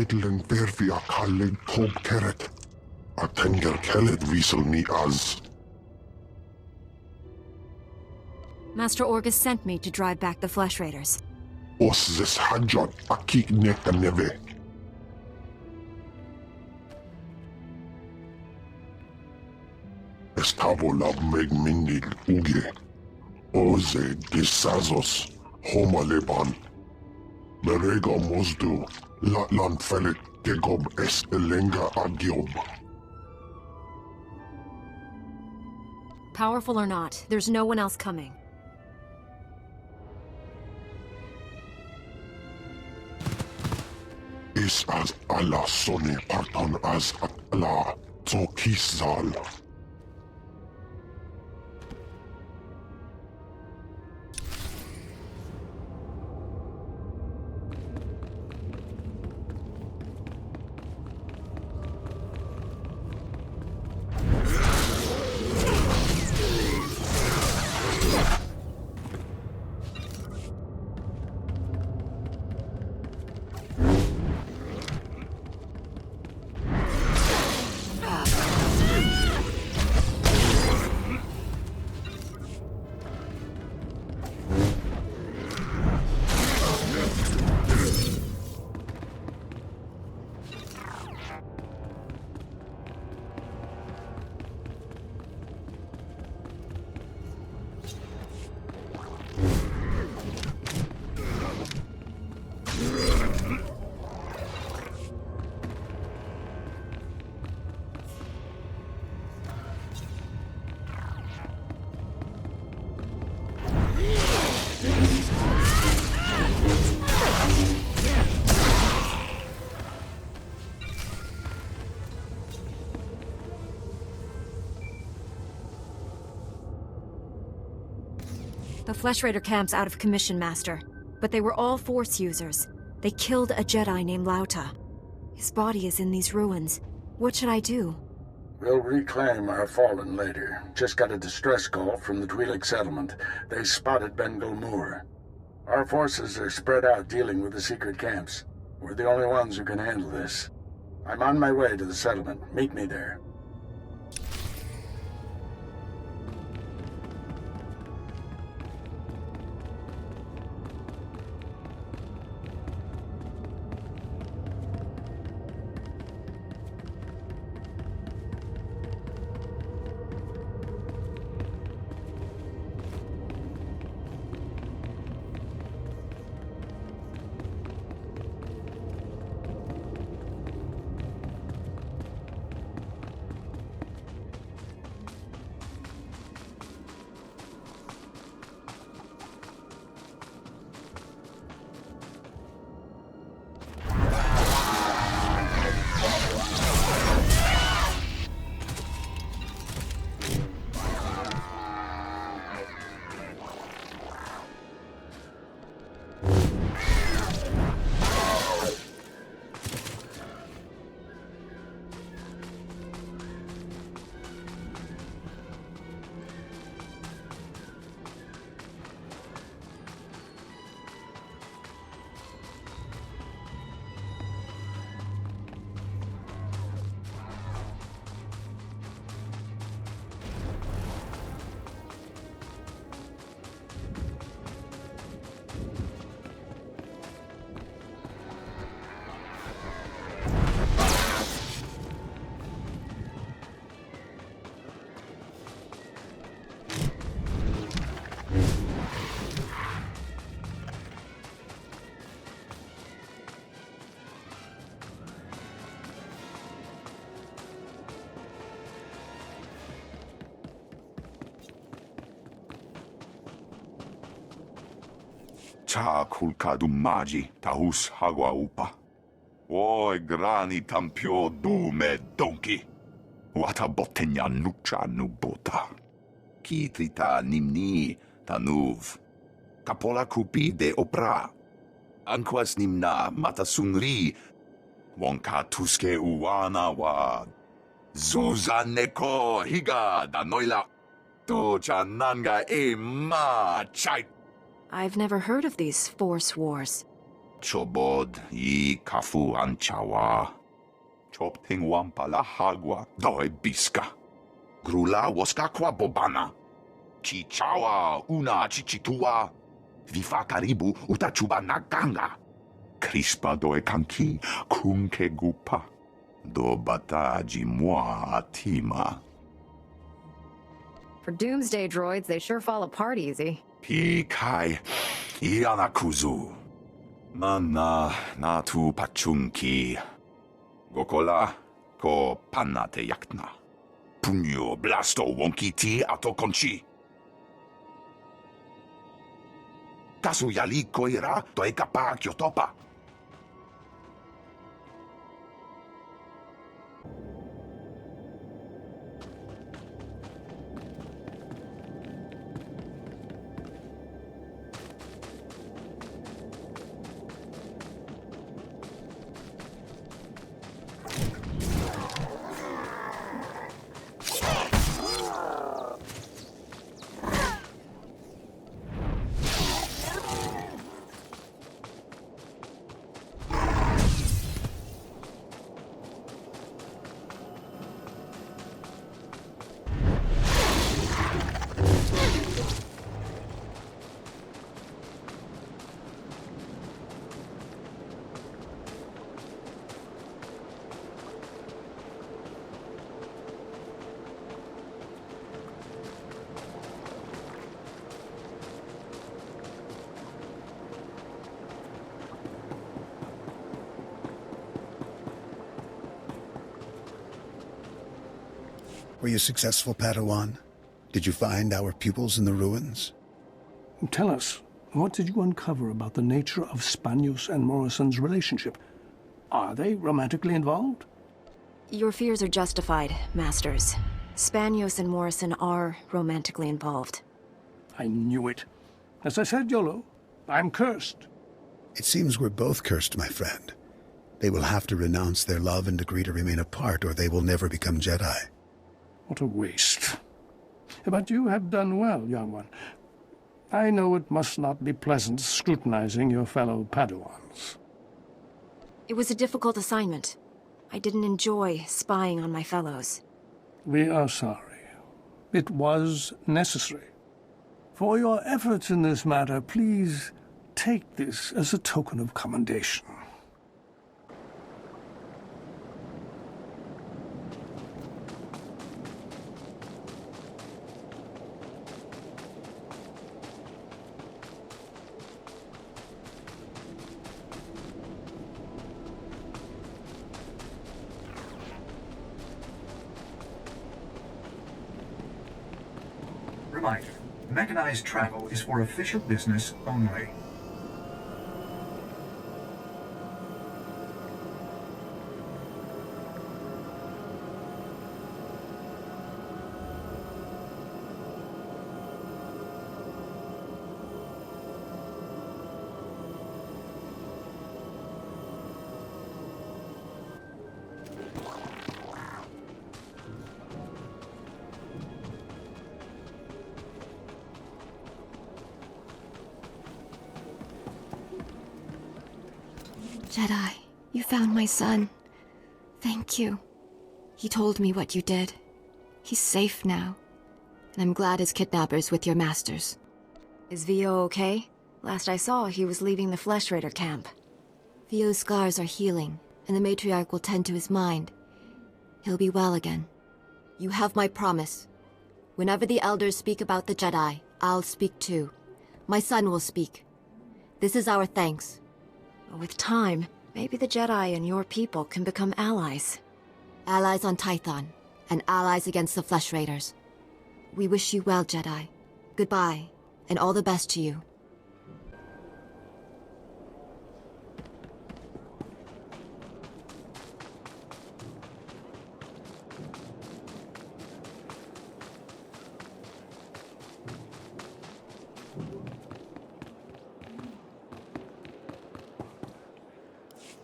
idlen verfia kallig tob keret. Atenger kellet wiesel me as. Master Orgus sent me to drive back the Flesh Raiders. Os zes hajjot akik neka neve. Estavo lab meg mindig uge. Oze disazos homa leban. Merega mosdu latlan felet gegob es elenga agiob. Powerful or not, there's no one else coming. Is as Allah sone partan as Allah Zokizal. The Flesh Raider camp's out of commission, Master. But they were all Force users. They killed a Jedi named Lauta. His body is in these ruins. What should I do? We'll reclaim our fallen later. Just got a distress call from the Twi'lek settlement. They spotted Ben Gulmur. Our forces are spread out dealing with the secret camps. We're the only ones who can handle this. I'm on my way to the settlement. Meet me there. Cha kulkadu maji tahus hagwa upa. Oi grani tampio dume donki. Wata botenya nucha nubota. Kitrita nimni tanuv. Kapola kupi de opra. Anquas nimna matasunri. Wonka tuske uwana wa. Zuzaneko higa danoila. Tocha nanga e ma chai. I've never heard of these Force Wars. Chobod I kafu anchawa. Chopting wampala hagwa doi biska. Grula waskakwa bobana. Chichawa una chichitua. Vifa karibu utachuba naganga. Crispa doi kanki kunke gupa. Do bataji moi atima. For doomsday droids, they sure fall apart easy. Pikai Ianakuzu. Mana natu pachunki. Gokola ko panate yakna. Punyo blasto wonki ti atokonchi. Kasu yali koira toekapa kyotopa. Were you successful, Padawan? Did you find our pupils in the ruins? Tell us, what did you uncover about the nature of Spanius and Morrison's relationship? Are they romantically involved? Your fears are justified, Masters. Spanius and Morrison are romantically involved. I knew it. As I said, Yolo, I'm cursed. It seems we're both cursed, my friend. They will have to renounce their love and agree to remain apart, or they will never become Jedi. What a waste. But you have done well, young one. I know it must not be pleasant scrutinizing your fellow Padawans. It was a difficult assignment. I didn't enjoy spying on my fellows. We are sorry. It was necessary. For your efforts in this matter, please take this as a token of commendation. Reminder, mechanized travel is for official business only. Jedi, you found my son. Thank you. He told me what you did. He's safe now. And I'm glad his kidnapper's with your masters. Is Vio okay? Last I saw, he was leaving the Flesh Raider camp. Vio's scars are healing, and the Matriarch will tend to his mind. He'll be well again. You have my promise. Whenever the Elders speak about the Jedi, I'll speak too. My son will speak. This is our thanks. With time, maybe the Jedi and your people can become allies. Allies on Tython, and allies against the Flesh Raiders. We wish you well, Jedi. Goodbye, and all the best to you.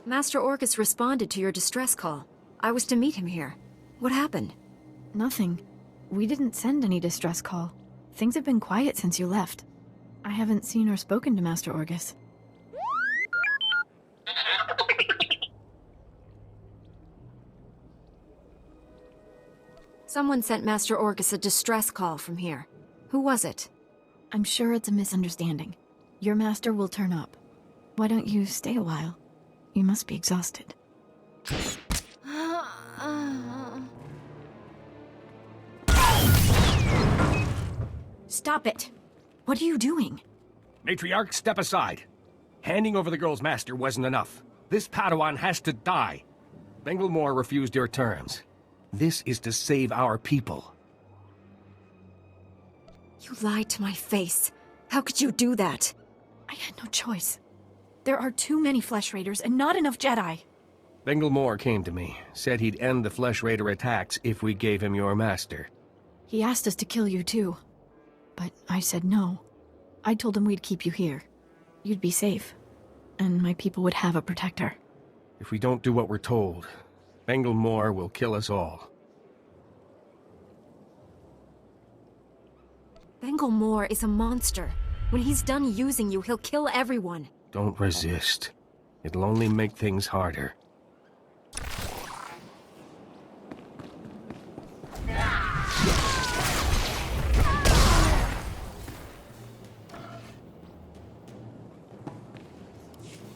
Master Orcus responded to your distress call. I was to meet him here. What happened? Nothing. We didn't send any distress call. Things have been quiet since you left. I haven't seen or spoken to Master Orcus. Someone sent Master Orgus a distress call from here. Who was it? I'm sure it's a misunderstanding. Your master will turn up. Why don't you stay a while? You must be exhausted. Stop it! What are you doing? Matriarch, step aside. Handing over the girl's master wasn't enough. This Padawan has to die. Bengilmore refused your terms. This is to save our people. You lied to my face. How could you do that? I had no choice. There are too many Flesh Raiders and not enough Jedi. Bengilmore came to me, said he'd end the Flesh Raider attacks if we gave him your master. He asked us to kill you too. But I said no. I told him we'd keep you here. You'd be safe. And my people would have a protector. If we don't do what we're told, Bengilmore will kill us all. Bengilmore is a monster. When he's done using you, he'll kill everyone. Don't resist. It'll only make things harder.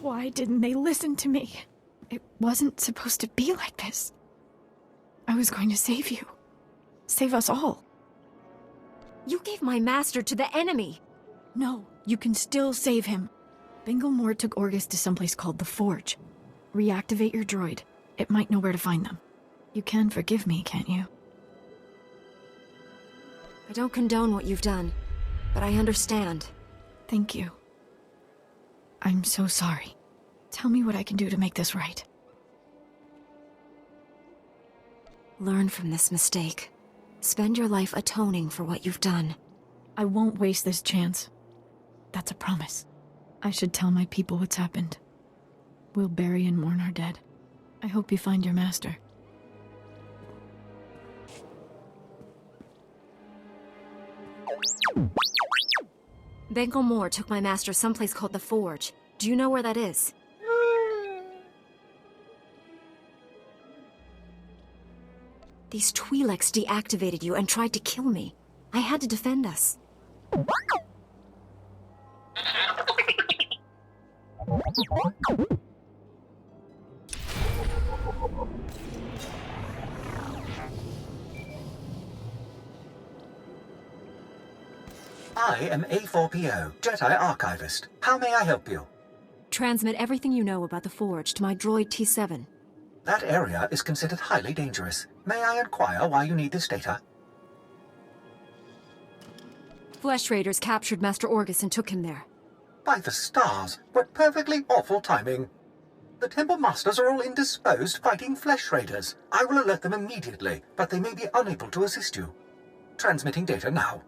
Why didn't they listen to me? It wasn't supposed to be like this. I was going to save you. Save us all. You gave my master to the enemy! No, you can still save him. Bengilmore took Orgus to someplace called the Forge. Reactivate your droid. It might know where to find them. You can forgive me, can't you? I don't condone what you've done, but I understand. Thank you. I'm so sorry. Tell me what I can do to make this right. Learn from this mistake. Spend your life atoning for what you've done. I won't waste this chance. That's a promise. I should tell my people what's happened. We'll bury and mourn our dead. I hope you find your master. Bengilmore took my master someplace called the Forge. Do you know where that is? These Twi'leks deactivated you and tried to kill me. I had to defend us. I am A4PO, Jedi Archivist. How may I help you? Transmit everything you know about the Forge to my droid T7. That area is considered highly dangerous. May I inquire why you need this data? Flesh Raiders captured Master Orgus and took him there. By the stars, what perfectly awful timing. The Temple Masters are all indisposed fighting Flesh Raiders. I will alert them immediately, but they may be unable to assist you. Transmitting data now.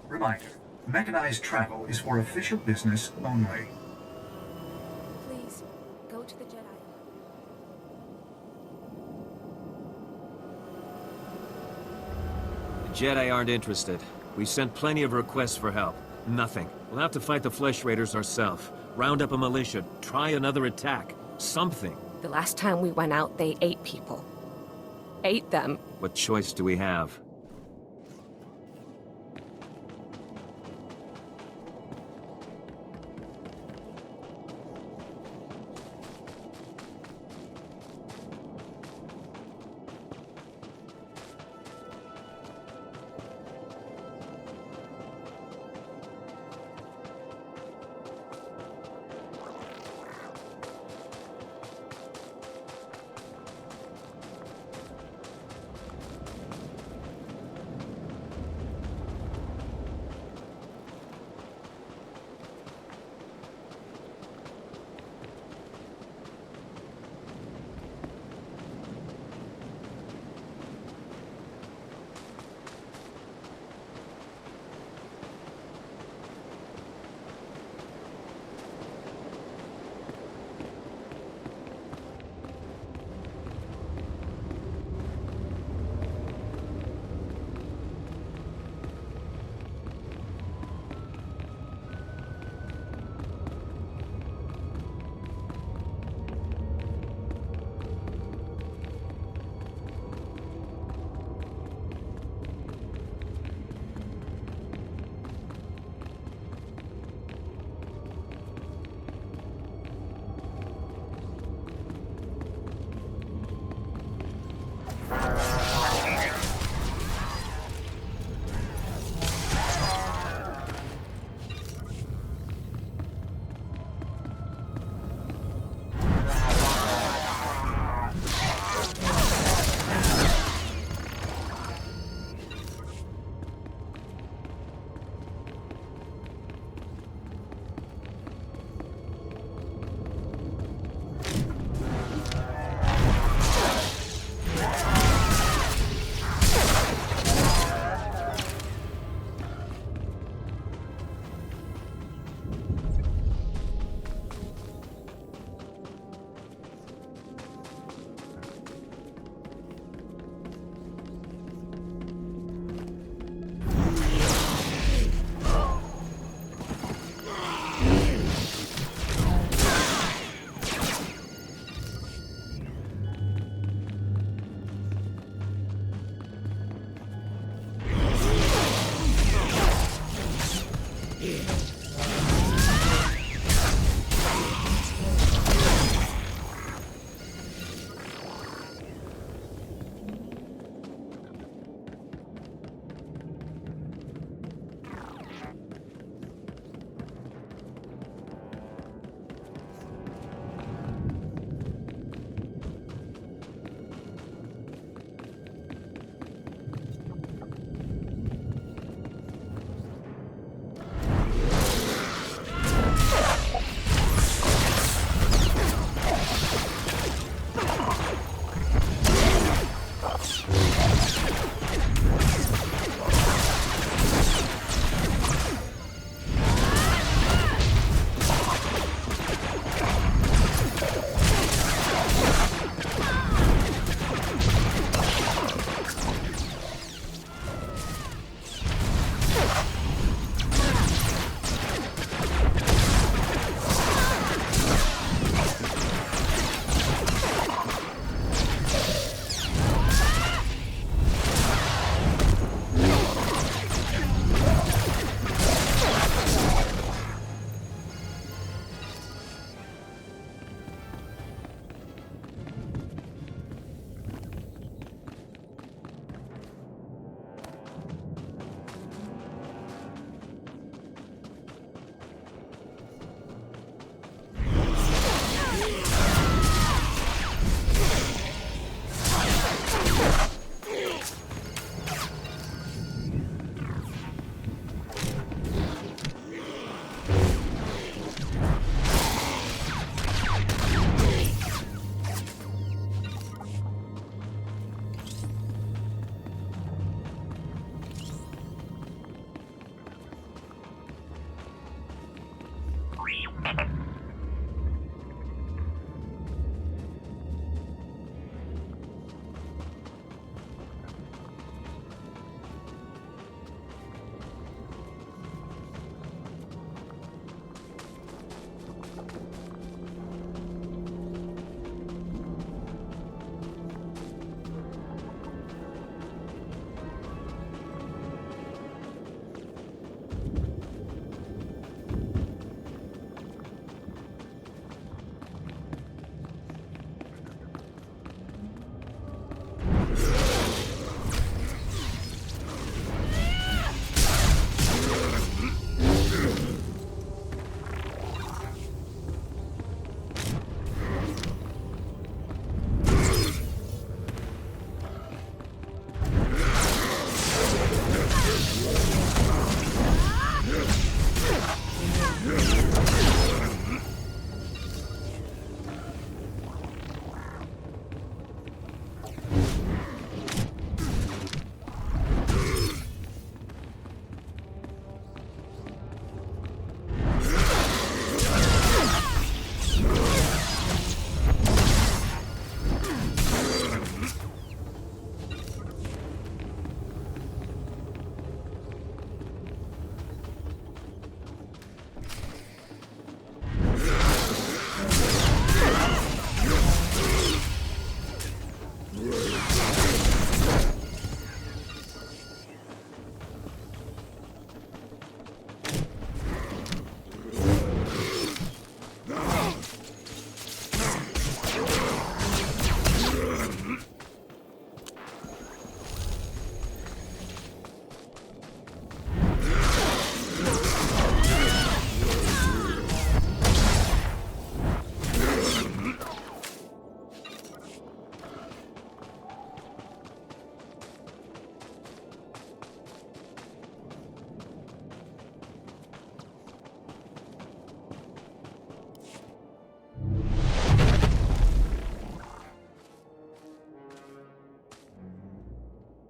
Reminder, mechanized travel is for official business only. Please, go to the Jedi. The Jedi aren't interested. We sent plenty of requests for help. Nothing. We'll have to fight the Flesh Raiders ourselves. Round up a militia. Try another attack. Something. The last time we went out, they ate people. Ate them. What choice do we have?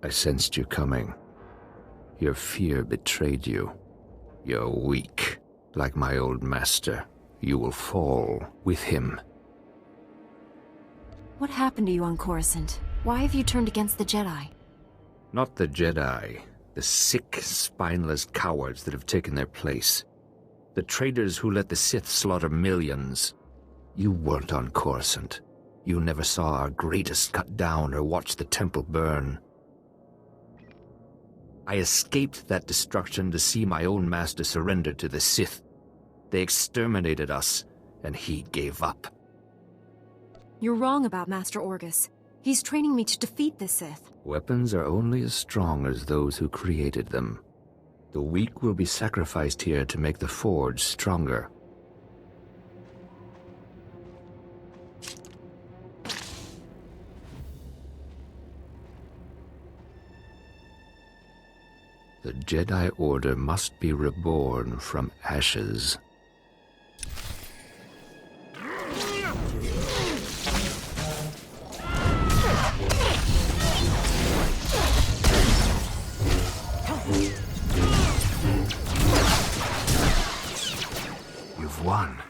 I sensed you coming. Your fear betrayed you. You're weak. Like my old master, you will fall with him. What happened to you on Coruscant? Why have you turned against the Jedi? Not the Jedi. The sick, spineless cowards that have taken their place. The traitors who let the Sith slaughter millions. You weren't on Coruscant. You never saw our greatest cut down or watched the temple burn. I escaped that destruction to see my own master surrender to the Sith. They exterminated us, and he gave up. You're wrong about Master Orgus. He's training me to defeat the Sith. Weapons are only as strong as those who created them. The weak will be sacrificed here to make the Forge stronger. The Jedi Order must be reborn from ashes. You've won.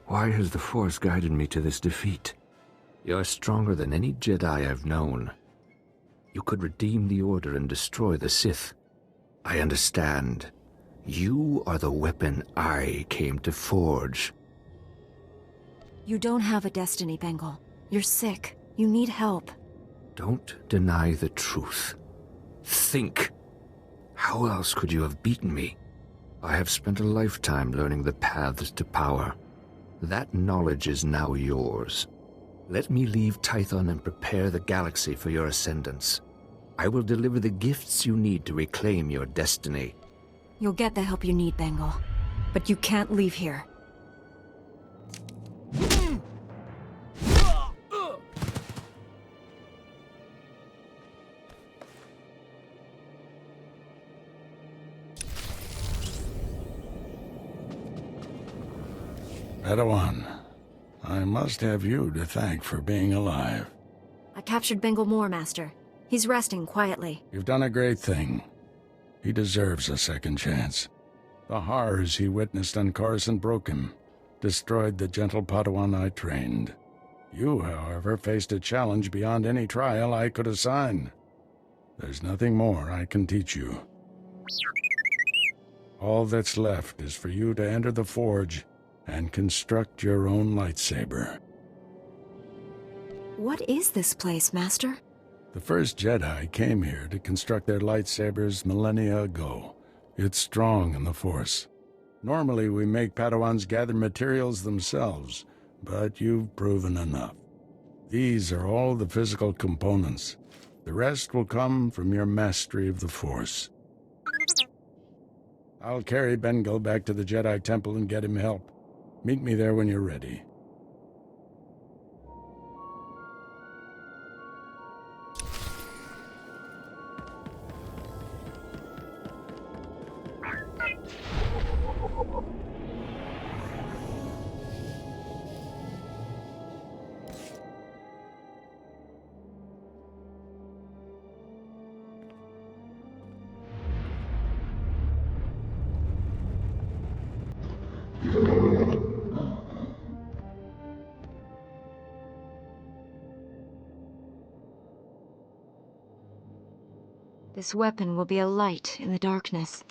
Why has the Force guided me to this defeat? You're stronger than any Jedi I've known. You could redeem the Order and destroy the Sith. I understand. You are the weapon I came to forge. You don't have a destiny, Bengal. You're sick. You need help. Don't deny the truth. Think. How else could you have beaten me? I have spent a lifetime learning the paths to power. That knowledge is now yours. Let me leave Tython and prepare the galaxy for your ascendance. I will deliver the gifts you need to reclaim your destiny. You'll get the help you need, Bengal. But you can't leave here. Padawan, I must have you to thank for being alive. I captured Bengal Moore, Master. He's resting quietly. You've done a great thing. He deserves a second chance. The horrors he witnessed on Coruscant broke him, destroyed the gentle Padawan I trained. You, however, faced a challenge beyond any trial I could assign. There's nothing more I can teach you. All that's left is for you to enter the Forge and construct your own lightsaber. What is this place, Master? The first Jedi came here to construct their lightsabers millennia ago. It's strong in the Force. Normally we make Padawans gather materials themselves, but you've proven enough. These are all the physical components. The rest will come from your mastery of the Force. I'll carry Bengal back to the Jedi Temple and get him help. Meet me there when you're ready. This weapon will be a light in the darkness.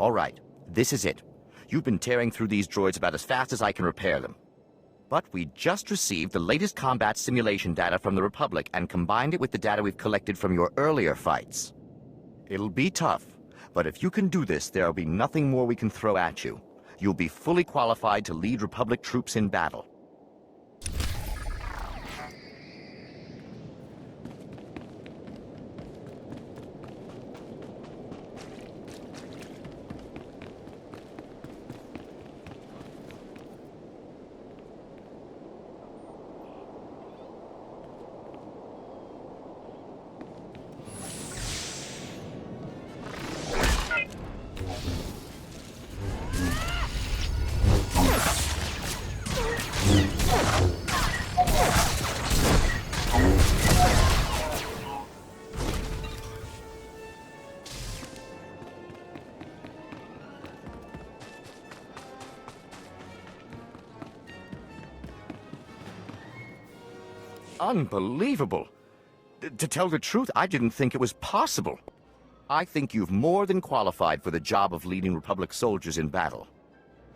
All right, this is it. You've been tearing through these droids about as fast as I can repair them. But we just received the latest combat simulation data from the Republic and combined it with the data we've collected from your earlier fights. It'll be tough, but if you can do this, there'll be nothing more we can throw at you. You'll be fully qualified to lead Republic troops in battle. Unbelievable. To tell the truth, I didn't think it was possible. I think you've more than qualified for the job of leading Republic soldiers in battle.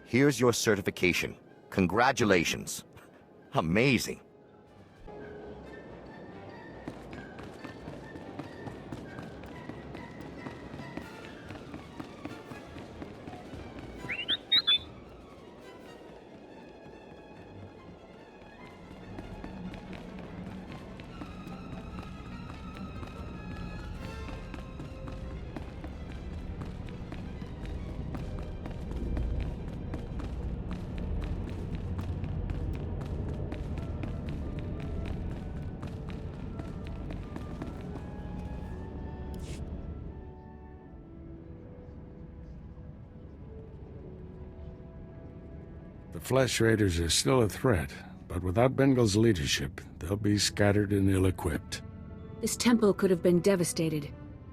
Here's your certification. Congratulations. Amazing. The Flesh Raiders are still a threat, but without Bengal's leadership, they'll be scattered and ill-equipped. This temple could have been devastated.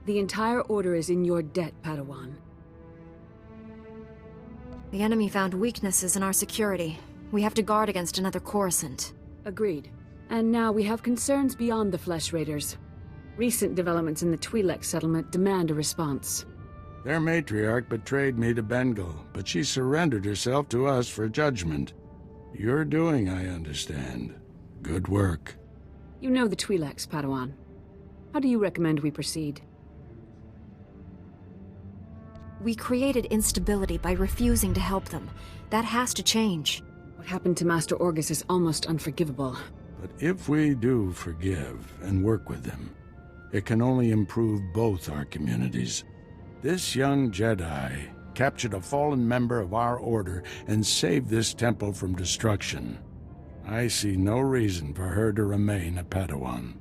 The entire Order is in your debt, Padawan. The enemy found weaknesses in our security. We have to guard against another Coruscant. Agreed. And now we have concerns beyond the Flesh Raiders. Recent developments in the Twi'lek settlement demand a response. Their matriarch betrayed me to Bengal, but she surrendered herself to us for judgment. You're doing, I understand. Good work. You know the Twi'leks, Padawan. How do you recommend we proceed? We created instability by refusing to help them. That has to change. What happened to Master Orgus is almost unforgivable. But if we do forgive and work with them, it can only improve both our communities. This young Jedi captured a fallen member of our order and saved this temple from destruction. I see no reason for her to remain a Padawan.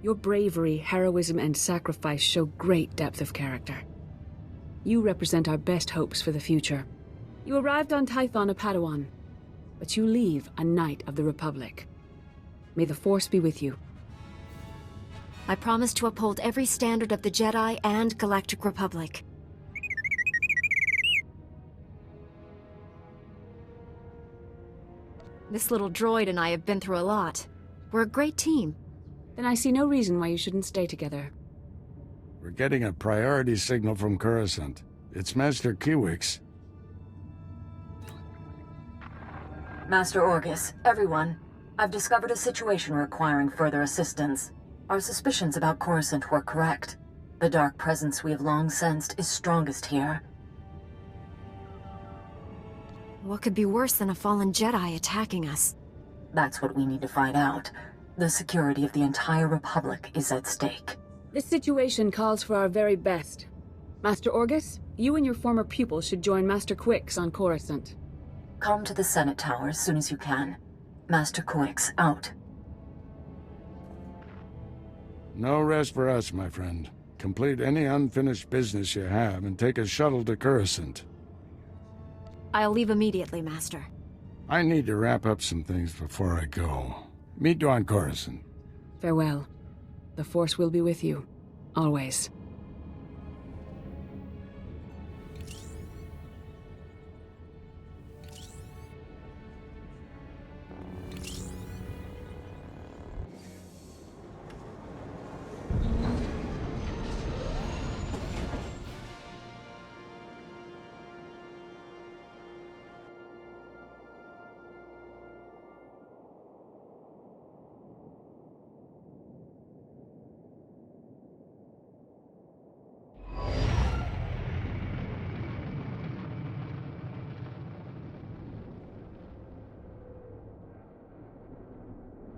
Your bravery, heroism, and sacrifice show great depth of character. You represent our best hopes for the future. You arrived on Tython a Padawan, but you leave a Knight of the Republic. May the Force be with you. I promise to uphold every standard of the Jedi and Galactic Republic. This little droid and I have been through a lot. We're a great team. Then I see no reason why you shouldn't stay together. We're getting a priority signal from Coruscant. It's Master Kiwix. Master Orgus, everyone. I've discovered a situation requiring further assistance. Our suspicions about Coruscant were correct. The dark presence we have long sensed is strongest here. What could be worse than a fallen Jedi attacking us? That's what we need to find out. The security of the entire Republic is at stake. This situation calls for our very best. Master Orgus, you and your former pupil should join Master Quix on Coruscant. Come to the Senate Tower as soon as you can. Master Quix, out. No rest for us, my friend. Complete any unfinished business you have and take a shuttle to Coruscant. I'll leave immediately, Master. I need to wrap up some things before I go. Meet you on Coruscant. Farewell. The Force will be with you. Always.